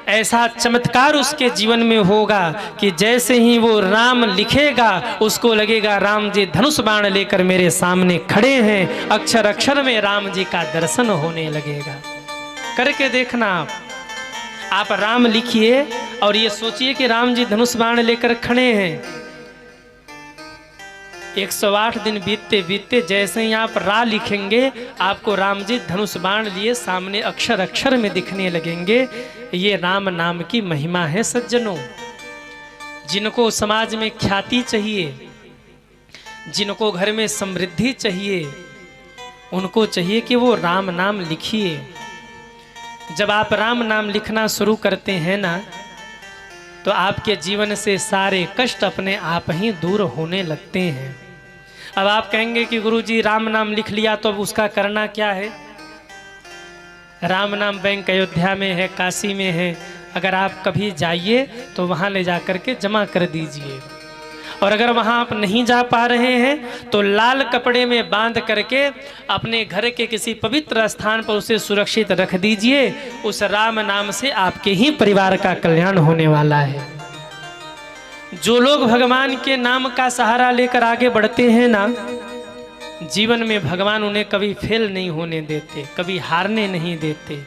ऐसा चमत्कार उसके जीवन में होगा कि जैसे ही वो राम लिखेगा उसको लगेगा राम जी धनुष बाण लेकर मेरे सामने खड़े हैं, अक्षर अक्षर में राम जी का दर्शन होने लगेगा। करके देखना आप राम लिखिए और ये सोचिए कि राम जी धनुष बाण लेकर खड़े हैं। 108 दिन बीतते बीतते जैसे ही आप रा लिखेंगे आपको राम जी धनुष बाण लिए सामने अक्षर अक्षर में दिखने लगेंगे। ये राम नाम की महिमा है सज्जनों। जिनको समाज में ख्याति चाहिए, जिनको घर में समृद्धि चाहिए, उनको चाहिए कि वो राम नाम लिखिए। जब आप राम नाम लिखना शुरू करते हैं ना, तो आपके जीवन से सारे कष्ट अपने आप ही दूर होने लगते हैं। अब आप कहेंगे कि गुरुजी राम नाम लिख लिया तो अब उसका करना क्या है? राम नाम बैंक अयोध्या में है, काशी में है, अगर आप कभी जाइए तो वहाँ ले जा कर के जमा कर दीजिए। और अगर वहाँ आप नहीं जा पा रहे हैं तो लाल कपड़े में बांध करके अपने घर के किसी पवित्र स्थान पर उसे सुरक्षित रख दीजिए। उस राम नाम से आपके ही परिवार का कल्याण होने वाला है। जो लोग भगवान के नाम का सहारा लेकर आगे बढ़ते हैं ना, जीवन में भगवान उन्हें कभी फेल नहीं होने देते, कभी हारने नहीं देते।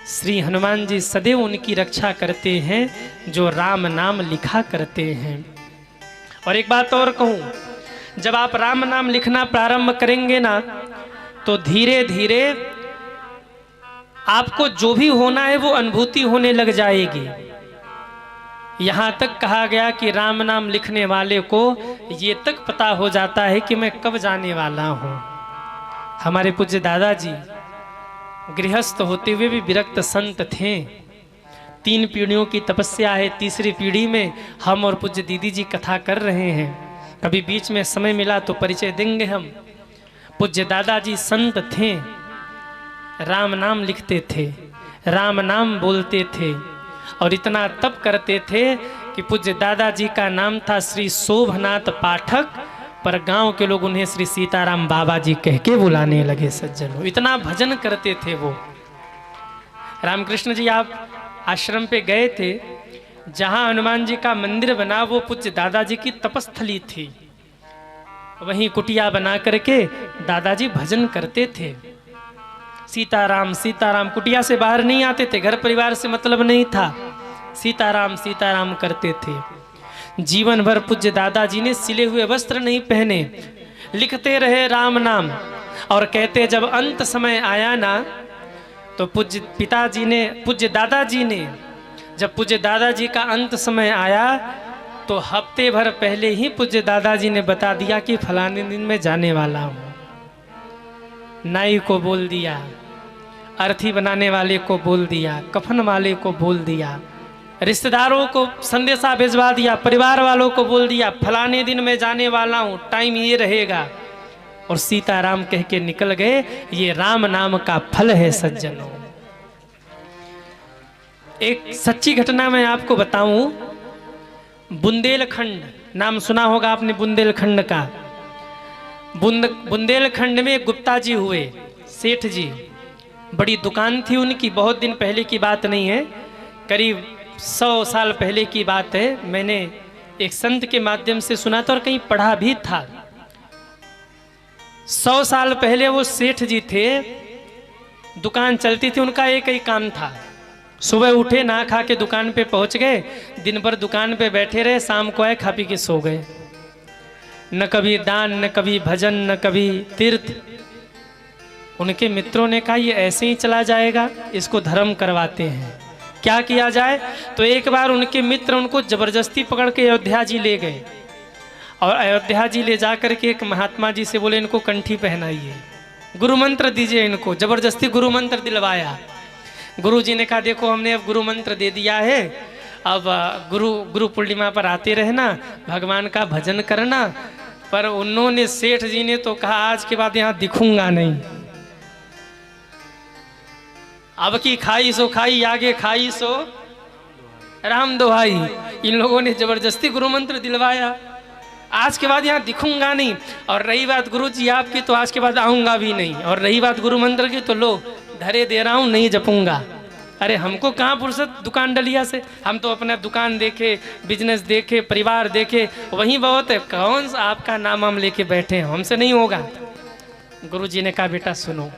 श्री हनुमान जी सदैव उनकी रक्षा करते हैं जो राम नाम लिखा करते हैं। और एक बात और कहूँ, जब आप राम नाम लिखना प्रारंभ करेंगे ना, तो धीरे धीरे आपको जो भी होना है वो अनुभूति होने लग जाएगी। यहाँ तक कहा गया कि राम नाम लिखने वाले को ये तक पता हो जाता है कि मैं कब जाने वाला हूँ। हमारे पूज्य दादाजी गृहस्थ होते हुए भी विरक्त संत थे। 3 पीढ़ियों की तपस्या है, तीसरी पीढ़ी में हम और पूज्य दीदी जी कथा कर रहे हैं। कभी बीच में समय मिला तो परिचय देंगे हम। पूज्य दादाजी संत थे, राम नाम लिखते थे, राम नाम बोलते थे और इतना तप करते थे कि पूज्य दादाजी का नाम था श्री शोभनाथ पाठक, पर गांव के लोग उन्हें श्री सीताराम बाबा जी कह के बुलाने लगे। सज्जनों, इतना भजन करते थे वो। रामकृष्ण जी आप आश्रम पे गए थे, जहां हनुमान जी का मंदिर बना वो पूज्य दादाजी की तपस्थली थी। वहीं कुटिया बना करके दादाजी भजन करते थे। सीताराम सीताराम, कुटिया से बाहर नहीं आते थे, घर परिवार से मतलब नहीं था, सीताराम सीताराम करते थे। जीवन भर पूज्य दादाजी ने सिले हुए वस्त्र नहीं पहने, लिखते रहे राम नाम। और कहते जब अंत समय आया ना, तो पूज्य दादाजी ने जब पूज्य दादाजी का अंत समय आया तो हफ्ते भर पहले ही पूज्य दादाजी ने बता दिया कि फलाने दिन में जाने वाला हूँ। नाई को बोल दिया, अर्थी बनाने वाले को बोल दिया, कफन वाले को बोल दिया, रिश्तेदारों को संदेशा भिजवा दिया, परिवार वालों को बोल दिया फलाने दिन मैं जाने वाला हूँ, टाइम ये रहेगा। और सीताराम कह के निकल गए। ये राम नाम का फल है सज्जनों। एक सच्ची घटना मैं आपको बताऊं। बुंदेलखंड नाम सुना होगा आपने, बुंदेलखंड का। बुंदेलखंड में गुप्ता जी हुए, सेठ जी, बड़ी दुकान थी उनकी। बहुत दिन पहले की बात नहीं है, करीब 100 साल पहले की बात है। मैंने एक संत के माध्यम से सुना था और कहीं पढ़ा भी था। 100 साल पहले वो सेठ जी थे, दुकान चलती थी, उनका एक ही काम था, सुबह उठे नहा खा के दुकान पे पहुंच गए, दिन भर दुकान पे बैठे रहे, शाम को आए खा पी के सो गए। न कभी दान, न कभी भजन, न कभी तीर्थ। उनके मित्रों ने कहा ये ऐसे ही चला जाएगा, इसको धर्म करवाते हैं, क्या किया जाए। तो एक बार उनके मित्र उनको जबरदस्ती पकड़ के अयोध्या जी ले गए, और अयोध्या जी ले जा करके एक महात्मा जी से बोले इनको कंठी पहनाइए, गुरु मंत्र दीजिए इनको। जबरदस्ती गुरु मंत्र दिलवाया। गुरु जी ने कहा देखो हमने अब गुरु मंत्र दे दिया है, अब गुरु पूर्णिमा पर आते रहना, भगवान का भजन करना। पर उन्होंने, सेठ जी ने तो कहा आज के बाद यहाँ दिखूंगा नहीं, अब की खाई सो खाई, आगे खाई सो राम दोहाई। इन लोगों ने जबरदस्ती गुरु मंत्र दिलवाया, आज के बाद यहाँ दिखूंगा नहीं। और रही बात गुरु जी आपकी, तो आज के बाद आऊंगा भी नहीं। और रही बात गुरु मंत्र की, तो लो धरे दे रहा हूँ, नहीं जपूंगा। अरे हमको कहाँ फुर्सत दुकान डलिया से, हम तो अपना दुकान देखे, बिजनेस देखे, परिवार देखे, वहीं बहुत है। कौन सा आपका नाम हम लेके बैठे हैं, हमसे नहीं होगा। गुरु जी ने कहा बेटा सुनो,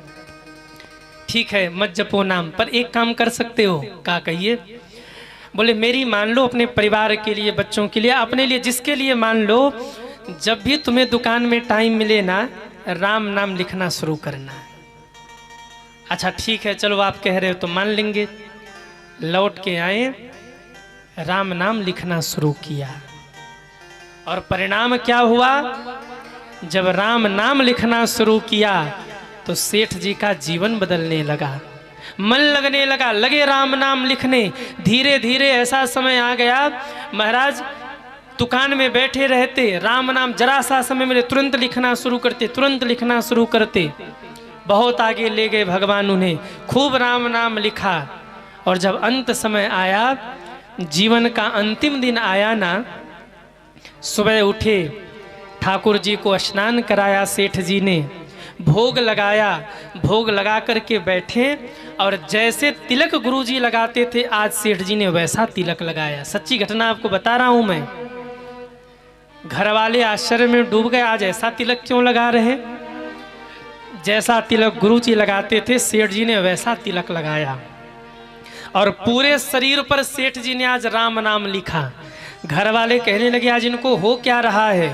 ठीक है मत जपो नाम, पर एक काम कर सकते हो। क्या कहिए? बोले मेरी मान लो, अपने परिवार के लिए, बच्चों के लिए, अपने लिए, जिसके लिए मान लो, जब भी तुम्हें दुकान में टाइम मिले ना, राम नाम लिखना शुरू करना। अच्छा ठीक है चलो आप कह रहे हो तो मान लेंगे। लौट के आए, राम नाम लिखना शुरू किया, और परिणाम क्या हुआ? जब राम नाम लिखना शुरू किया तो सेठ जी का जीवन बदलने लगा, मन लगने लगा, लगे राम नाम लिखने। धीरे धीरे ऐसा समय आ गया, महाराज दुकान में बैठे रहते, राम नाम जरा सा समय मिले तुरंत लिखना शुरू करते, तुरंत लिखना शुरू करते। बहुत आगे ले गए भगवान उन्हें, खूब राम नाम लिखा। और जब अंत समय आया, जीवन का अंतिम दिन आया ना, सुबह उठे, ठाकुर जी को स्नान कराया सेठ जी ने, भोग लगाया, भोग लगा करके बैठे, और जैसे तिलक गुरुजी लगाते थे आज सेठ जी ने वैसा तिलक लगाया। सच्ची घटना आपको बता रहा हूं मैं। घर वाले आश्चर्य में डूब गए, आज ऐसा तिलक क्यों लगा रहे? जैसा तिलक गुरुजी लगाते थे सेठ जी ने वैसा तिलक लगाया, और पूरे शरीर पर सेठ जी ने आज राम नाम लिखा। घर वाले कहने लगे आज इनको हो क्या रहा है?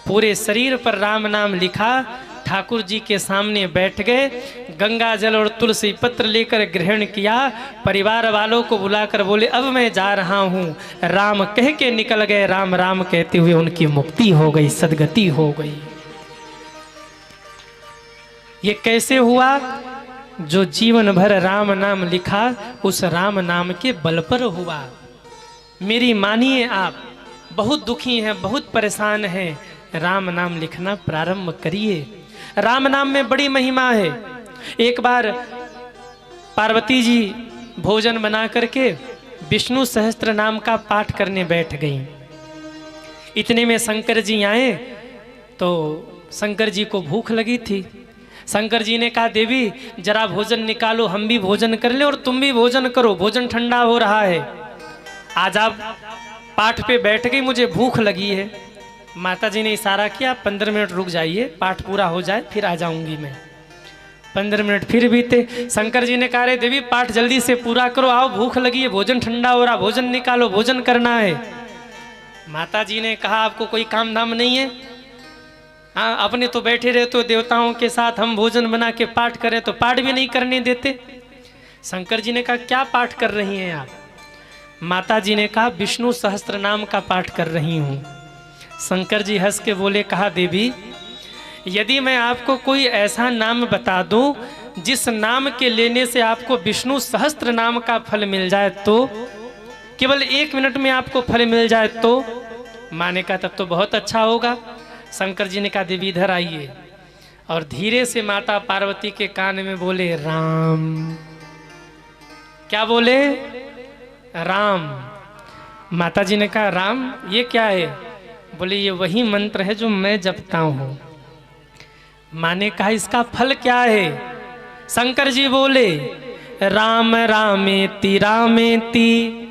पूरे शरीर पर राम नाम लिखा, ठाकुर जी के सामने बैठ गए, गंगा जल और तुलसी पत्र लेकर ग्रहण किया, परिवार वालों को बुलाकर बोले अब मैं जा रहा हूँ। राम कह के निकल गए, राम राम कहते हुए उनकी मुक्ति हो गई, सदगति हो गई। ये कैसे हुआ? जो जीवन भर राम नाम लिखा, उस राम नाम के बल पर हुआ। मेरी मानिए आप, बहुत दुखी हैं, बहुत परेशान हैं, राम नाम लिखना प्रारंभ करिए। राम नाम में बड़ी महिमा है। एक बार पार्वती जी भोजन बना करके विष्णु सहस्त्र नाम का पाठ करने बैठ गई। इतने में शंकर जी आए, तो शंकर जी को भूख लगी थी। शंकर जी ने कहा देवी जरा भोजन निकालो, हम भी भोजन कर लें और तुम भी भोजन करो, भोजन ठंडा हो रहा है। आज आप पाठ पे बैठ गई, मुझे भूख लगी है। माता जी ने इशारा किया 15 मिनट रुक जाइए, पाठ पूरा हो जाए फिर आ जाऊंगी मैं। 15 मिनट फिर बीते। शंकर जी ने कहा रे देवी पाठ जल्दी से पूरा करो, आओ भूख लगी है, भोजन ठंडा हो रहा, भोजन निकालो, भोजन करना है। माता जी ने कहा आपको कोई काम धाम नहीं है? हाँ अपने तो बैठे रहते हो देवताओं के साथ, हम भोजन बना के पाठ करें तो पाठ भी नहीं करने देते। शंकर जी ने कहा क्या पाठ कर रही हैं आप? माता जी ने कहा विष्णु सहस्त्र नाम का पाठ कर रही हूँ। शंकर जी हंस के बोले, कहा देवी यदि मैं आपको कोई ऐसा नाम बता दूं जिस नाम के लेने से आपको विष्णु सहस्त्र नाम का फल मिल जाए, तो केवल 1 मिनट में आपको फल मिल जाए तो? माने का तब तो बहुत अच्छा होगा। शंकर जी ने कहा देवी इधर आइए, और धीरे से माता पार्वती के कान में बोले राम। क्या बोले? राम। माता जी ने कहा राम ये क्या है? बोले ये वही मंत्र है जो मैं जपता हूं। माने कहा इसका फल क्या है? शंकर जी बोले राम रामेति रामेति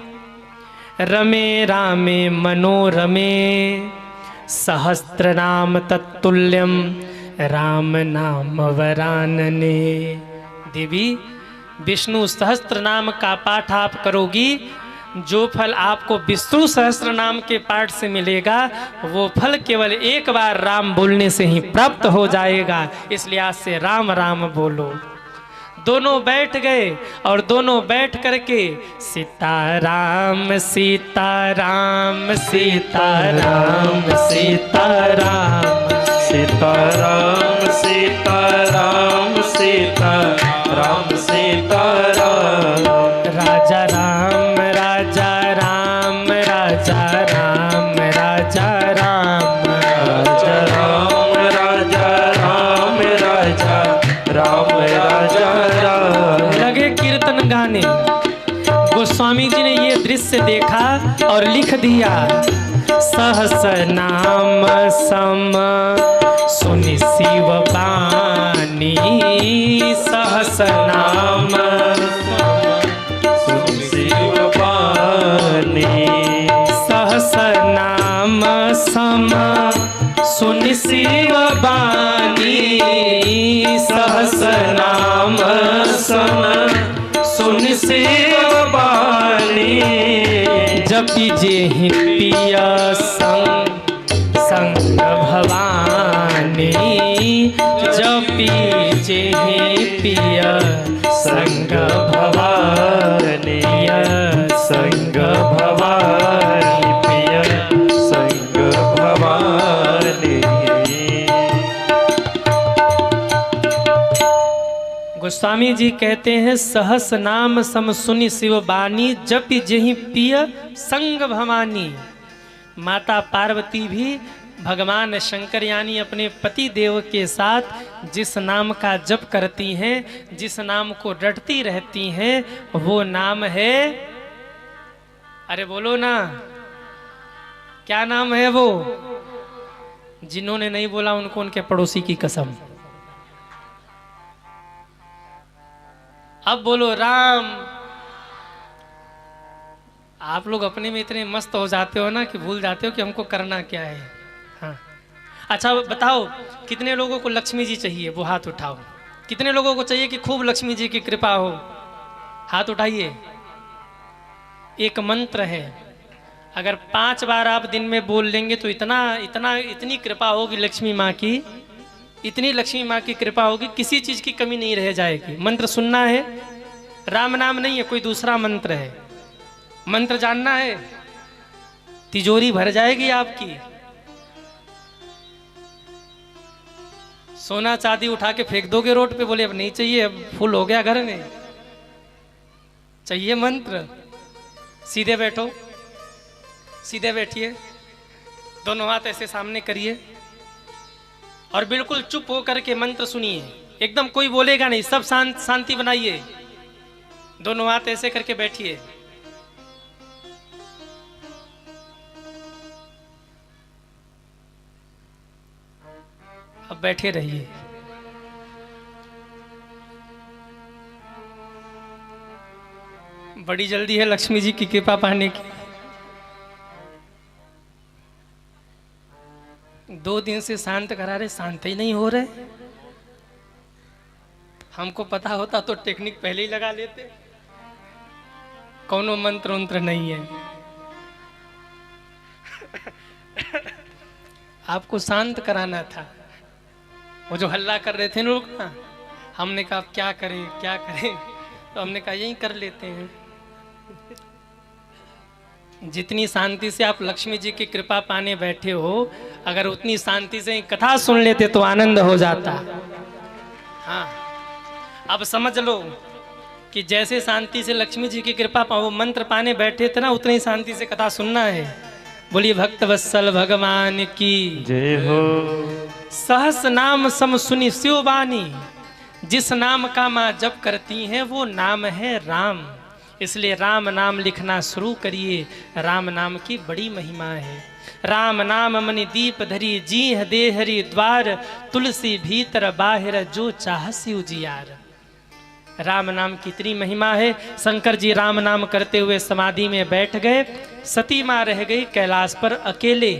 रमे रामे मनोरमे सहस्त्र नाम तत्तुल्यम राम नाम वरानने। देवी, विष्णु सहस्त्र नाम का पाठ आप करोगी, जो फल आपको विष्णु सहस्त्र नाम के पाठ से मिलेगा वो फल केवल एक बार राम बोलने से ही प्राप्त हो जाएगा। इसलिए आज से राम राम बोलो। दोनों बैठ गए और दोनों बैठ करके सीताराम सीताराम सीताराम सीताराम सीताराम सीताराम सीताराम सीताराम। राजा राम राजा राम राजा राम राजा राम राजा राम राजा राम राजा राम राजा राम। लगे कीर्तन गाने। गोस्वामी जी ने ये दृश्य देखा और लिख दिया, सहस नाम सम सुनि शिव बानी, सहस नाम सुन शिव बानी, सहस नाम सम सुनि शिव बानी, सहस नाम सम सुनि शिव बानी। जपि जेहि पिया संग संग भवानी, जपि जेहि पिया संग भवानी, संग भवानी पिय संग भवानी। गोस्वामी जी कहते हैं, सहस नाम सम सुनि शिव बानी, जपि जेहि पिय संग भवानी। माता पार्वती भी भगवान शंकर यानी अपने पति देव के साथ जिस नाम का जप करती हैं, जिस नाम को रटती रहती हैं, वो नाम है, अरे बोलो ना, क्या नाम है वो? जिन्होंने नहीं बोला उनको उनके पड़ोसी की कसम। अब बोलो राम। आप लोग अपने में इतने मस्त हो जाते हो ना कि भूल जाते हो कि हमको करना क्या है। हाँ, अच्छा बताओ, कितने लोगों को लक्ष्मी जी चाहिए? वो हाथ उठाओ। कितने लोगों को चाहिए कि खूब लक्ष्मी जी की कृपा हो? हाथ उठाइए। एक मंत्र है, अगर 5 बार आप दिन में बोल लेंगे तो इतनी कृपा होगी लक्ष्मी माँ की, इतनी लक्ष्मी माँ की कृपा होगी, किसी चीज की कमी नहीं रह जाएगी। मंत्र सुनना है, राम नाम नहीं है, कोई दूसरा मंत्र है। मंत्र जानना है, तिजोरी भर जाएगी आपकी। सोना चांदी उठा के फेंक दोगे रोड पे, बोले अब नहीं चाहिए, अब फुल हो गया घर में। चाहिए मंत्र? सीधे बैठो, सीधे बैठिए, दोनों हाथ ऐसे सामने करिए और बिल्कुल चुप होकर के मंत्र सुनिए। एकदम कोई बोलेगा नहीं, सब शांति बनाइए। दोनों हाथ ऐसे करके बैठिए। अब बैठे रहिए। बड़ी जल्दी है लक्ष्मी जी की कृपा पाने की। 2 दिन से शांत करा रहे, शांत ही नहीं हो रहे। हमको पता होता तो टेक्निक पहले ही लगा लेते। कौनो मंत्र उंत्र नहीं है। आपको शांत कराना था। वो जो हल्ला कर रहे थे लोग ना, हमने कहा अब क्या करें क्या करें, तो हमने कहा यही कर लेते हैं। जितनी शांति से आप लक्ष्मी जी की कृपा पाने बैठे हो, अगर उतनी शांति से कथा सुन लेते तो आनंद हो जाता। हाँ, अब समझ लो कि जैसे शांति से लक्ष्मी जी की कृपा पाओ, मंत्र पाने बैठे थे ना, उतनी शांति से कथा सुनना है। बोलिए भक्त वत्सल भगवान की जय हो। सहस नाम सम सुनि शिव बानी। जिस नाम का माँ जप करती हैं वो नाम है राम। इसलिए राम नाम लिखना शुरू करिए। राम नाम की बड़ी महिमा है। राम नाम मनि दीप धरी, जीह देहरी द्वार, तुलसी भीतर बाहिर जो चाहसी उजियार। राम नाम की इतनी महिमा है। शंकर जी राम नाम करते हुए समाधि में बैठ गए। सती माँ रह गई कैलाश पर अकेले।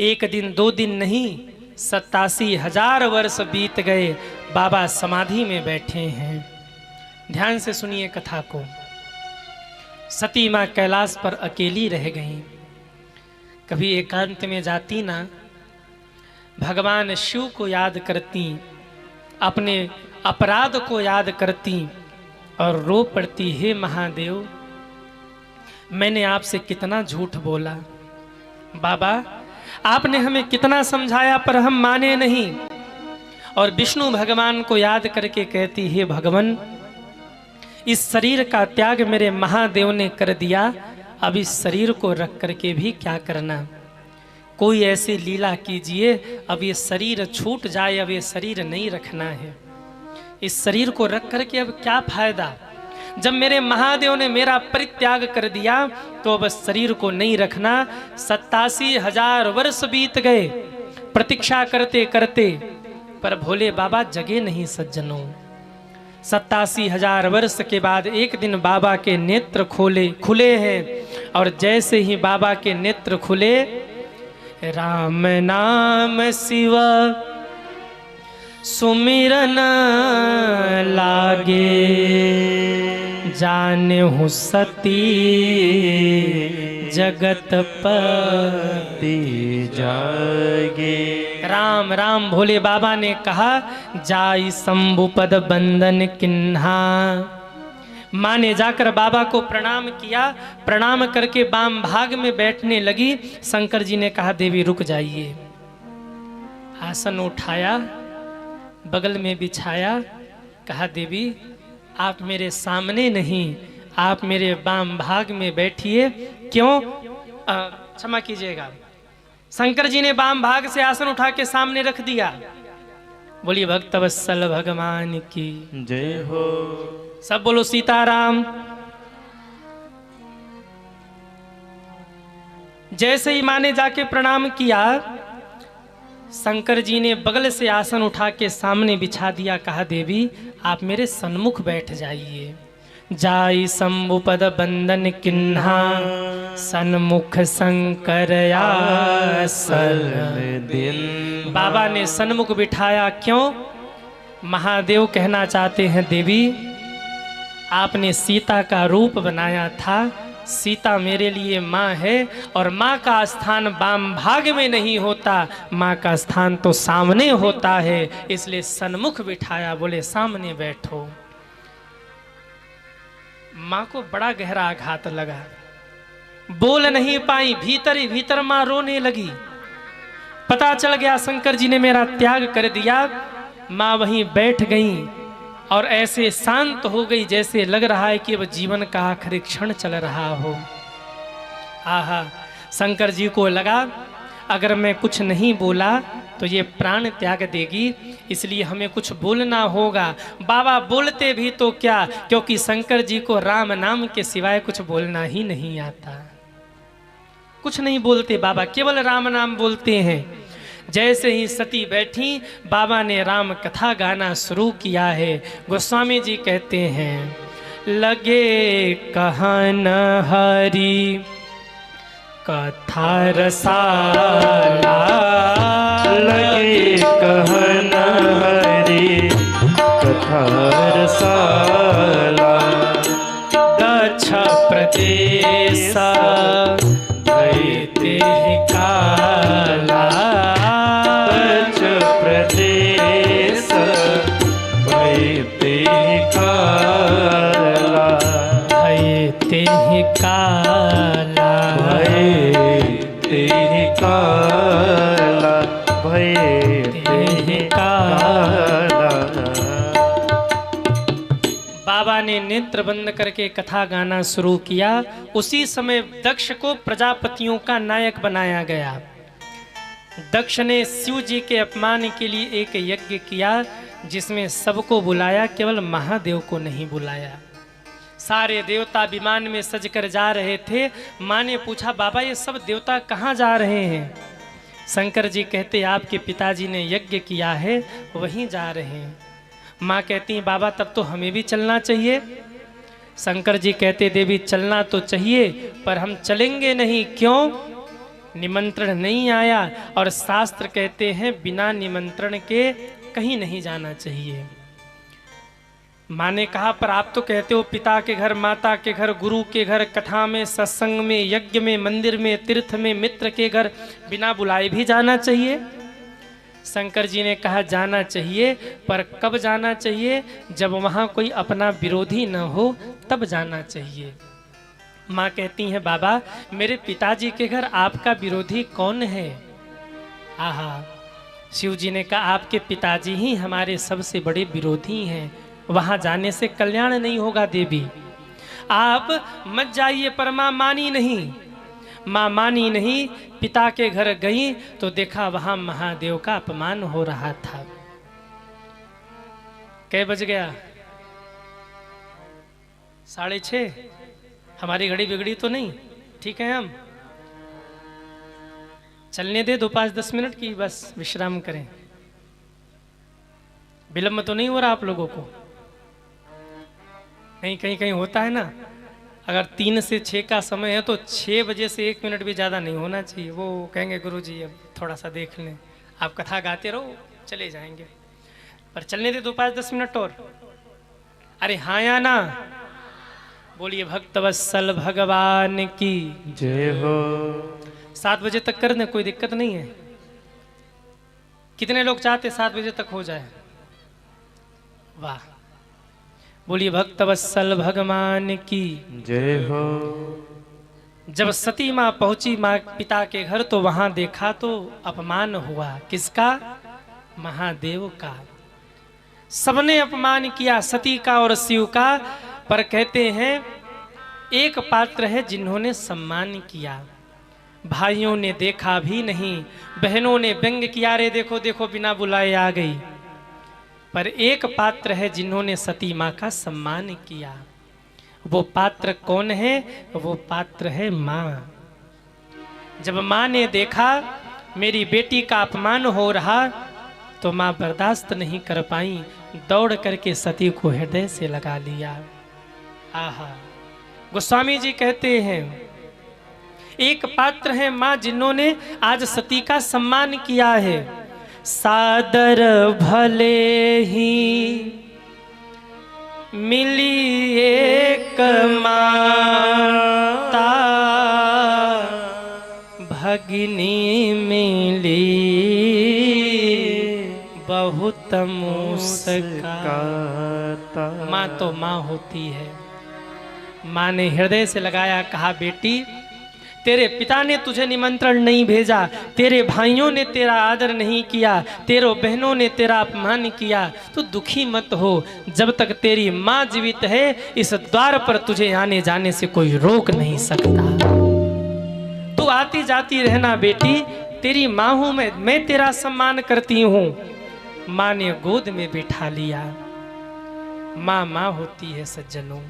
1 दिन 2 दिन नहीं, 87,000 वर्ष बीत गए, बाबा समाधि में बैठे हैं। ध्यान से सुनिए कथा को। सती माँ कैलाश पर अकेली रह गईं। कभी एकांत में जाती ना, भगवान शिव को याद करती, अपने अपराध को याद करती और रो पड़ती, हे महादेव, मैंने आपसे कितना झूठ बोला। बाबा, आपने हमें कितना समझाया पर हम माने नहीं। और विष्णु भगवान को याद करके कहती, हे भगवान, इस शरीर का त्याग मेरे महादेव ने कर दिया, अब इस शरीर को रख करके भी क्या करना। कोई ऐसी लीला कीजिए, अब ये शरीर छूट जाए, अब ये शरीर नहीं रखना है। इस शरीर को रख करके अब क्या फायदा। जब मेरे महादेव ने मेरा परित्याग कर दिया तो अब शरीर को नहीं रखना। 87,000 वर्ष बीत गए प्रतीक्षा करते करते, पर भोले बाबा जगे नहीं सज्जनों। 87,000 वर्ष के बाद एक दिन बाबा के नेत्र खुले हैं, और जैसे ही बाबा के नेत्र खुले, राम नाम शिव सुमिरन लागे, जानहु सती जगत पति जागे। राम राम भोले बाबा ने कहा, जाई शंभुपद बंदन किन्हा। माँ ने जाकर बाबा को प्रणाम किया। प्रणाम करके बाम भाग में बैठने लगी। शंकर जी ने कहा, देवी रुक जाइए। आसन उठाया, बगल में बिछाया, कहा, देवी आप मेरे सामने नहीं, आप मेरे बाम भाग में बैठिए। क्यों? क्षमा कीजिएगा, शंकर जी ने बाम भाग से आसन उठा के सामने रख दिया। बोलिए भक्तवत्सल भगवान की जय हो। सब बोलो सीताराम। जैसे ही माँ ने जाके प्रणाम किया, शंकर जी ने बगल से आसन उठा के सामने बिछा दिया। कहा, देवी आप मेरे सन्मुख बैठ जाइए। जाई शंभुपद बंदन किन्हा, सन्मुख शंकर आसन दिन। बाबा ने सन्मुख बिठाया। क्यों? महादेव कहना चाहते हैं, देवी आपने सीता का रूप बनाया था, सीता मेरे लिए माँ है, और माँ का स्थान बाम भाग में नहीं होता, माँ का स्थान तो सामने होता है, इसलिए सन्मुख बिठाया। बोले सामने बैठो। माँ को बड़ा गहरा आघात लगा, बोल नहीं पाई। भीतर ही भीतर माँ रोने लगी। पता चल गया शंकर जी ने मेरा त्याग कर दिया। माँ वहीं बैठ गई और ऐसे शांत हो गई जैसे लग रहा है कि अब जीवन का आखिरी क्षण चल रहा हो। आहा, शंकर जी को लगा अगर मैं कुछ नहीं बोला तो ये प्राण त्याग देगी, इसलिए हमें कुछ बोलना होगा। बाबा बोलते भी तो क्या, क्योंकि शंकर जी को राम नाम के सिवाय कुछ बोलना ही नहीं आता। कुछ नहीं बोलते बाबा, केवल राम नाम बोलते हैं। जैसे ही सती बैठी, बाबा ने राम कथा गाना शुरू किया है। गोस्वामी जी कहते हैं, लगे कहन हरि कथा रसाला, लगे कहन हरि कथा रसाला, दक्ष प्रदेश दैते काला, दक्ष प्रदेश दैते काला, दैते काला, दैते काला, दैते काला। बाबा ने नेत्र बंद करके कथा गाना शुरू किया। उसी समय दक्ष को प्रजापतियों का नायक बनाया गया। दक्ष ने शिव जी के अपमान के लिए एक यज्ञ किया, जिसमें सबको बुलाया, केवल महादेव को नहीं बुलाया। सारे देवता विमान में सजकर जा रहे थे। माँ ने पूछा, बाबा ये सब देवता कहाँ जा रहे हैं? शंकर जी कहते, आपके पिताजी ने यज्ञ किया है, वहीं जा रहे हैं। माँ कहती, बाबा तब तो हमें भी चलना चाहिए। शंकर जी कहते, देवी चलना तो चाहिए पर हम चलेंगे नहीं। क्यों? निमंत्रण नहीं आया, और शास्त्र कहते हैं बिना निमंत्रण के कहीं नहीं जाना चाहिए। माँ ने कहा पर आप तो कहते हो पिता के घर, माता के घर, गुरु के घर, कथा में, सत्संग में, यज्ञ में, मंदिर में, तीर्थ में, मित्र के घर बिना बुलाए भी जाना चाहिए। शंकर जी ने कहा जाना चाहिए, पर कब जाना चाहिए? जब वहाँ कोई अपना विरोधी न हो तब जाना चाहिए। माँ कहती हैं बाबा मेरे पिताजी के घर आपका विरोधी कौन है? आहा, शिव जी ने कहा आपके पिताजी ही हमारे सबसे बड़े विरोधी हैं, वहां जाने से कल्याण नहीं होगा देवी, आप मत जाइए। पर माँ मानी नहीं, माँ मानी नहीं। पिता के घर गई तो देखा वहां महादेव का अपमान हो रहा था। कै बज गया? 6:30। हमारी घड़ी बिगड़ी तो नहीं? ठीक है, हम चलने दे 2, 5, 10 मिनट की, बस विश्राम करें। विलंब तो नहीं हो रहा आप लोगों को? नहीं, कहीं कहीं होता है ना, अगर 3 से 6 का समय है तो 6 बजे से 1 मिनट भी ज़्यादा नहीं होना चाहिए। वो कहेंगे गुरुजी अब थोड़ा सा देख लें, आप कथा गाते रहो, चले जाएंगे। पर चलने दे 2, 5, 10 मिनट और। अरे हाँ या ना? बोलिए भक्तवत्सल भगवान की जय हो। 7 बजे तक कर दें, कोई दिक्कत नहीं है। कितने लोग चाहते 7 बजे तक हो जाए? वाह, बोलिए भक्तवत्सल भगवान की जय हो। जब सती माँ पहुंची माँ पिता के घर तो वहां देखा तो अपमान हुआ। किसका? महादेव का। सबने अपमान किया सती का और शिव का, पर कहते हैं एक पात्र है जिन्होंने सम्मान किया। भाइयों ने देखा भी नहीं, बहनों ने व्यंग किया, रे देखो देखो बिना बुलाए आ गई। पर एक पात्र है जिन्होंने सती माँ का सम्मान किया। वो पात्र कौन है? वो पात्र है माँ। जब माँ ने देखा मेरी बेटी का अपमान हो रहा तो माँ बर्दाश्त नहीं कर पाई, दौड़ करके सती को हृदय से लगा लिया। आहा, गोस्वामी जी कहते हैं एक पात्र है माँ जिन्होंने आज सती का सम्मान किया है। सादर भले ही मिली एक माता, भगिनी मिली बहुत मुस्काता। माँ तो माँ होती है। माँ ने हृदय से लगाया, कहा बेटी तेरे पिता ने तुझे निमंत्रण नहीं भेजा, तेरे भाइयों ने तेरा आदर नहीं किया, तेरे बहनों ने तेरा अपमान किया, तो दुखी मत हो। जब तक तेरी माँ जीवित है इस द्वार पर तुझे आने जाने से कोई रोक नहीं सकता। तू आती जाती रहना बेटी, तेरी माँ हूं मैं तेरा सम्मान करती हूँ। माँ ने गोद में बिठा लिया। माँ माँ होती है सज्जनों।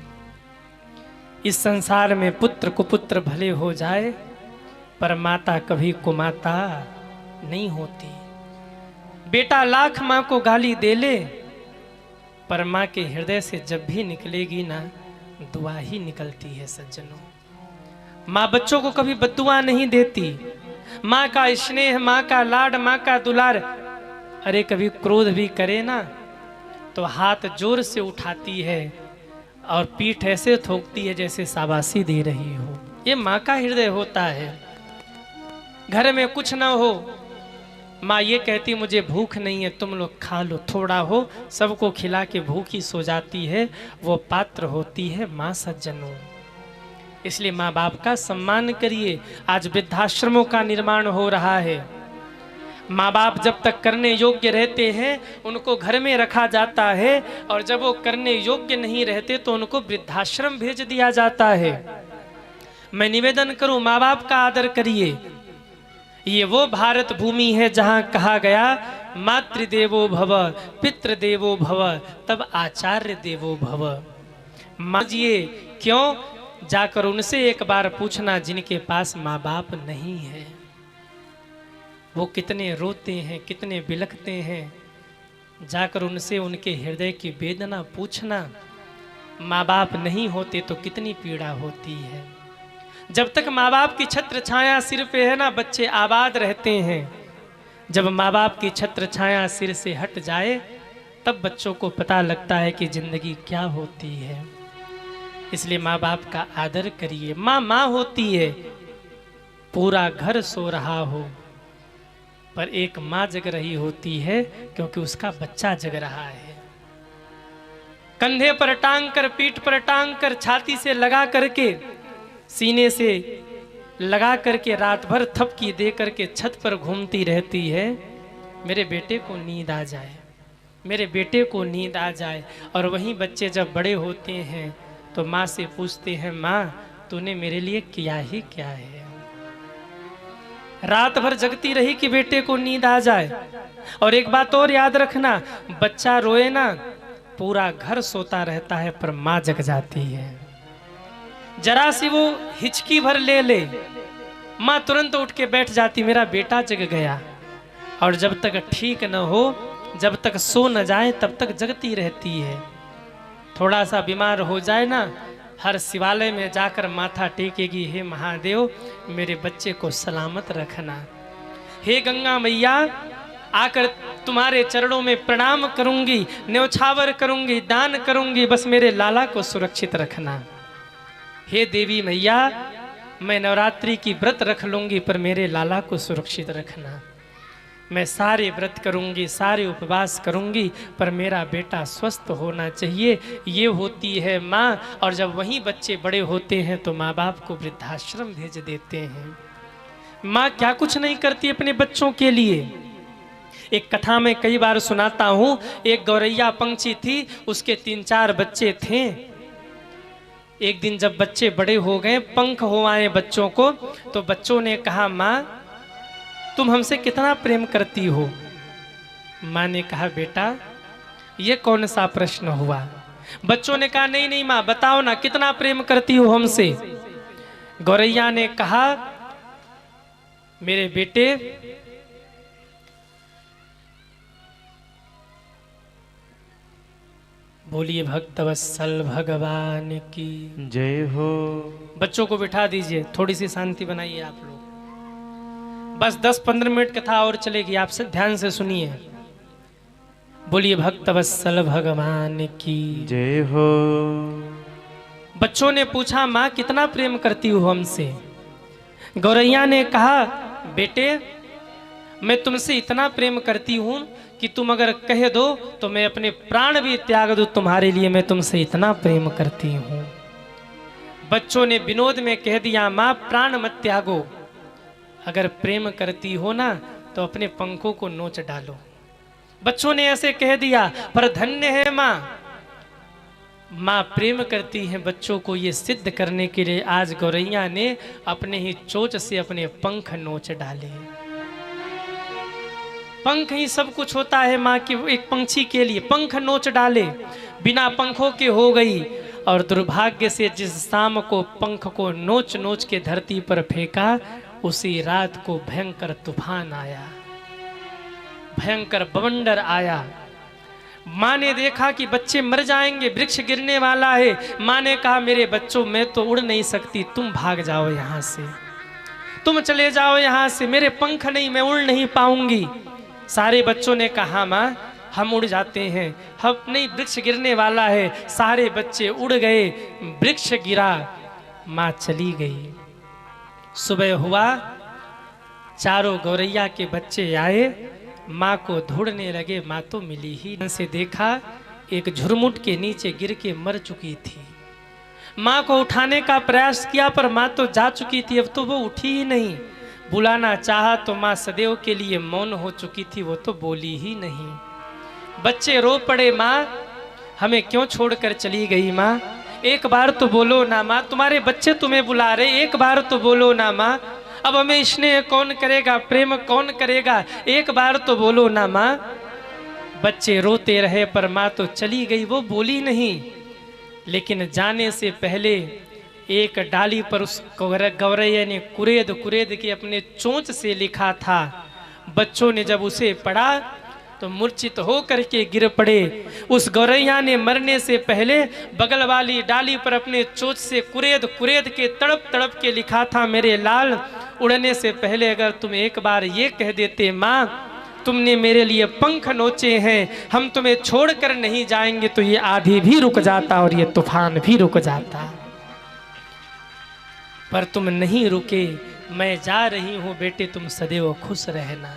इस संसार में पुत्र कुपुत्र भले हो जाए पर माता कभी कुमाता नहीं होती। बेटा लाख माँ को गाली दे ले पर माँ के हृदय से जब भी निकलेगी ना दुआ ही निकलती है सज्जनों। माँ बच्चों को कभी बद्दुआ नहीं देती। माँ का स्नेह, माँ का लाड, माँ का दुलार। अरे कभी क्रोध भी करे ना तो हाथ जोर से उठाती है और पीठ ऐसे ठोकती है जैसे शाबाशी दे रही हो। ये माँ का हृदय होता है। घर में कुछ ना हो, माँ ये कहती मुझे भूख नहीं है, तुम लोग खा लो, थोड़ा हो सबको खिला के भूखी सो जाती है। वो पात्र होती है माँ सज्जनों। इसलिए माँ बाप का सम्मान करिए। आज वृद्धाश्रमों का निर्माण हो रहा है। माँ बाप जब तक करने योग्य रहते हैं उनको घर में रखा जाता है, और जब वो करने योग्य नहीं रहते तो उनको वृद्धाश्रम भेज दिया जाता है। मैं निवेदन करूं माँ बाप का आदर करिए। ये वो भारत भूमि है जहां कहा गया मातृदेवो भव, पितृदेवो भव, तब आचार्य देवो भव। माजिए क्यों? जाकर उनसे एक बार पूछना जिनके पास माँ बाप नहीं है, वो कितने रोते हैं, कितने बिलखते हैं। जाकर उनसे उनके हृदय की वेदना पूछना। माँ बाप नहीं होते तो कितनी पीड़ा होती है। जब तक माँ बाप की छत्र छाया सिर पे है ना, बच्चे आबाद रहते हैं। जब माँ बाप की छत्र छाया सिर से हट जाए, तब बच्चों को पता लगता है कि जिंदगी क्या होती है। इसलिए माँ बाप का आदर करिए। माँ माँ होती है, पूरा घर सो रहा हो, पर एक माँ जग रही होती है क्योंकि उसका बच्चा जग रहा है। कंधे पर टांग कर, पीठ पर टांग कर, छाती से लगा करके, सीने से लगा करके रात भर थपकी दे करके छत पर घूमती रहती है, मेरे बेटे को नींद आ जाए, मेरे बेटे को नींद आ जाए। और वहीं बच्चे जब बड़े होते हैं तो माँ से पूछते हैं, माँ तूने मेरे लिए किया ही क्या है। रात भर जगती रही कि बेटे को नींद आ जाए। और एक बात और याद रखना, बच्चा रोए ना, पूरा घर सोता रहता है पर माँ जग जाती है। जरा सी वो हिचकी भर ले ले, माँ तुरंत उठ के बैठ जाती, मेरा बेटा जग गया। और जब तक ठीक न हो, जब तक सो न जाए, तब तक जगती रहती है। थोड़ा सा बीमार हो जाए ना, हर शिवालय में जाकर माथा टेकेगी, हे महादेव मेरे बच्चे को सलामत रखना। हे गंगा मैया आकर तुम्हारे चरणों में प्रणाम करूंगी, न्योछावर करूंगी, दान करूंगी, बस मेरे लाला को सुरक्षित रखना। हे देवी मैया मैं नवरात्रि की व्रत रख लूंगी, पर मेरे लाला को सुरक्षित रखना। मैं सारे व्रत करूंगी, सारे उपवास करूंगी, पर मेरा बेटा स्वस्थ होना चाहिए। ये होती है माँ। और जब वहीं बच्चे बड़े होते हैं तो माँ बाप को वृद्धाश्रम भेज देते हैं। माँ क्या कुछ नहीं करती अपने बच्चों के लिए। एक कथा में कई बार सुनाता हूं, एक गौरैया पंछी थी, उसके 3-4 बच्चे थे। एक दिन जब बच्चे बड़े हो गए, पंख हो आए बच्चों को, तो बच्चों ने कहा, माँ तुम हमसे कितना प्रेम करती हो। माँ ने कहा, बेटा ये कौन सा प्रश्न हुआ। बच्चों ने कहा, नहीं नहीं माँ बताओ ना कितना प्रेम करती हो हमसे। गौरैया ने कहा, मेरे बेटे बोलिए भक्तवत्सल भगवान की जय हो। बच्चों को बिठा दीजिए, थोड़ी सी शांति बनाइए आप लोग। बस 10-15 मिनट कथा और चलेगी, आप से ध्यान से सुनिए। बोलिए भक्तवत्सल भगवान की जय हो। बच्चों ने पूछा, माँ कितना प्रेम करती हो हमसे। गौरैया ने कहा, बेटे मैं तुमसे इतना प्रेम करती हूँ कि तुम अगर कह दो तो मैं अपने प्राण भी त्याग दूं तुम्हारे लिए, मैं तुमसे इतना प्रेम करती हूँ। बच्चों ने विनोद में कह दिया, माँ प्राण मत त्यागो, अगर प्रेम करती हो ना तो अपने पंखों को नोच डालो। बच्चों ने ऐसे कह दिया, पर धन्य है माँ, माँ प्रेम करती है बच्चों को ये सिद्ध करने के लिए आज गौरैया ने अपने ही चोंच से अपने पंख नोच डाले। पंख ही सब कुछ होता है माँ की। एक पंछी के लिए पंख नोच डाले, बिना पंखों के हो गई। और दुर्भाग्य से जिस शाम को पंख को नोच नोच के धरती पर फेंका, उसी रात को भयंकर तूफान आया, भयंकर बवंडर आया। माँ ने देखा कि बच्चे मर जाएंगे, वृक्ष गिरने वाला है। माँ ने कहा, मेरे बच्चों मैं तो उड़ नहीं सकती, तुम भाग जाओ यहाँ से, तुम चले जाओ यहाँ से, मेरे पंख नहीं, मैं उड़ नहीं पाऊंगी। सारे बच्चों ने कहा, माँ हम उड़ जाते हैं, हम नहीं, वृक्ष गिरने वाला है। सारे बच्चे उड़ गए, वृक्ष गिरा, माँ चली गई। सुबह हुआ, चारों गौरैया के बच्चे आए, माँ को ढूंढने लगे, माँ तो मिली ही नहीं। से देखा एक झुरमुट के नीचे गिर के मर चुकी थी। माँ को उठाने का प्रयास किया पर माँ तो जा चुकी थी, अब तो वो उठी ही नहीं। बुलाना चाहा तो माँ सदैव के लिए मौन हो चुकी थी, वो तो बोली ही नहीं। बच्चे रो पड़े, माँ हमें क्यों छोड़कर चली गई माँ, एक बार तो बोलो ना माँ, तुम्हारे बच्चे तुम्हें बुला रहे, एक बार तो बोलो ना माँ। अब हमें स्नेह कौन करेगा, प्रेम कौन करेगा, एक बार तो बोलो ना माँ। बच्चे रोते रहे पर माँ तो चली गई, वो बोली नहीं। लेकिन जाने से पहले एक डाली पर उस गौरैया ने कुरेद कुरेद के अपने चोंच से लिखा था। बच्चों ने जब उसे पढ़ा तो मूर्छित हो करके गिर पड़े। उस गौरैया ने मरने से पहले बगल वाली डाली पर अपने चोंच से कुरेद कुरेद के तड़प तड़प के लिखा था, मेरे लाल उड़ने से पहले अगर तुम एक बार ये कह देते, माँ तुमने मेरे लिए पंख नोचे हैं, हम तुम्हें छोड़कर नहीं जाएंगे, तो ये आंधी भी रुक जाता और ये तूफान भी रुक जाता। पर तुम नहीं रुके, मैं जा रही हूं बेटे, तुम सदैव खुश रहना।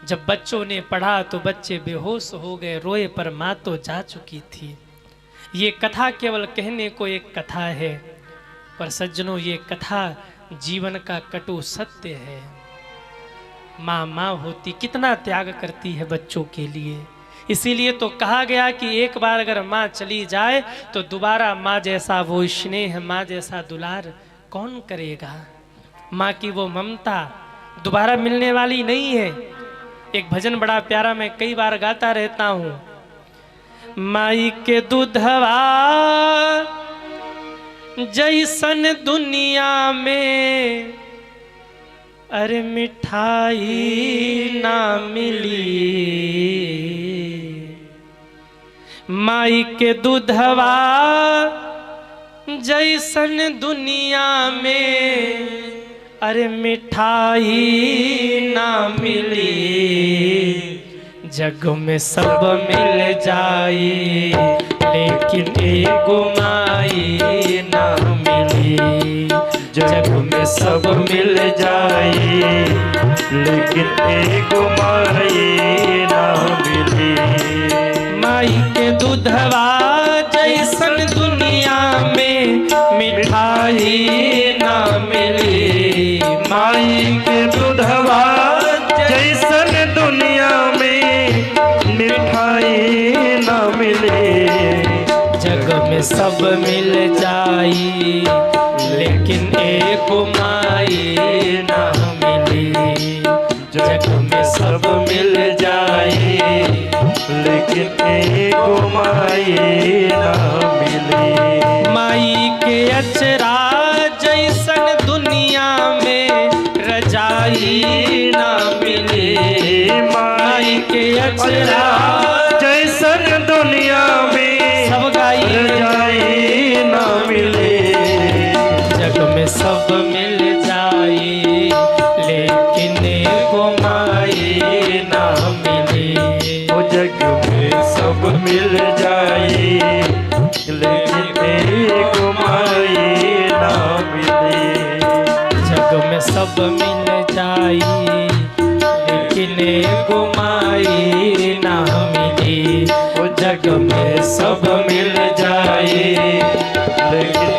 जब बच्चों ने पढ़ा तो बच्चे बेहोश हो गए, रोए, पर माँ तो जा चुकी थी। ये कथा केवल कहने को एक कथा है, पर सज्जनों ये कथा जीवन का कटु सत्य है। माँ माँ होती कितना त्याग करती है बच्चों के लिए। इसीलिए तो कहा गया कि एक बार अगर माँ चली जाए तो दोबारा माँ जैसा वो स्नेह, माँ जैसा दुलार कौन करेगा। माँ की वो ममता दोबारा मिलने वाली नहीं है। एक भजन बड़ा प्यारा मैं कई बार गाता रहता हूँ, माई के दूधवा जैसन दुनिया में अरे मिठाई ना मिली, माई के दूधवा जैसन दुनिया में अरे मिठाई ना मिली। जग में सब मिल जाई लेकिन एगो माई ना मिली। जग में सब मिल जाए लेकिन एगो माई ना मिली। माई के दूधवा जैसन दुनिया में मिठाई ना मिली। माई के दूधवा जैसन दुनिया में मिठाई ना मिले। जग में सब मिल जाई लेकिन एक माई ना मिली। जग में सब मिल जाए लेकिन एक माई ना मिली। माई के अचरा जैसन दुनिया में रजाई ना मिली। माई के अचरा जैसन दुनिया में सब गाई रजाई ना मिले। जग में सब मिल जाई लेकिन एको माई ना मिली। ओ जग में सब मिल जाए लेकिन एक माई ना मिले। जग में सब मिल जाई लेकिन एको माई ना मिली। ओ जग में सब मिल जाए लेकिन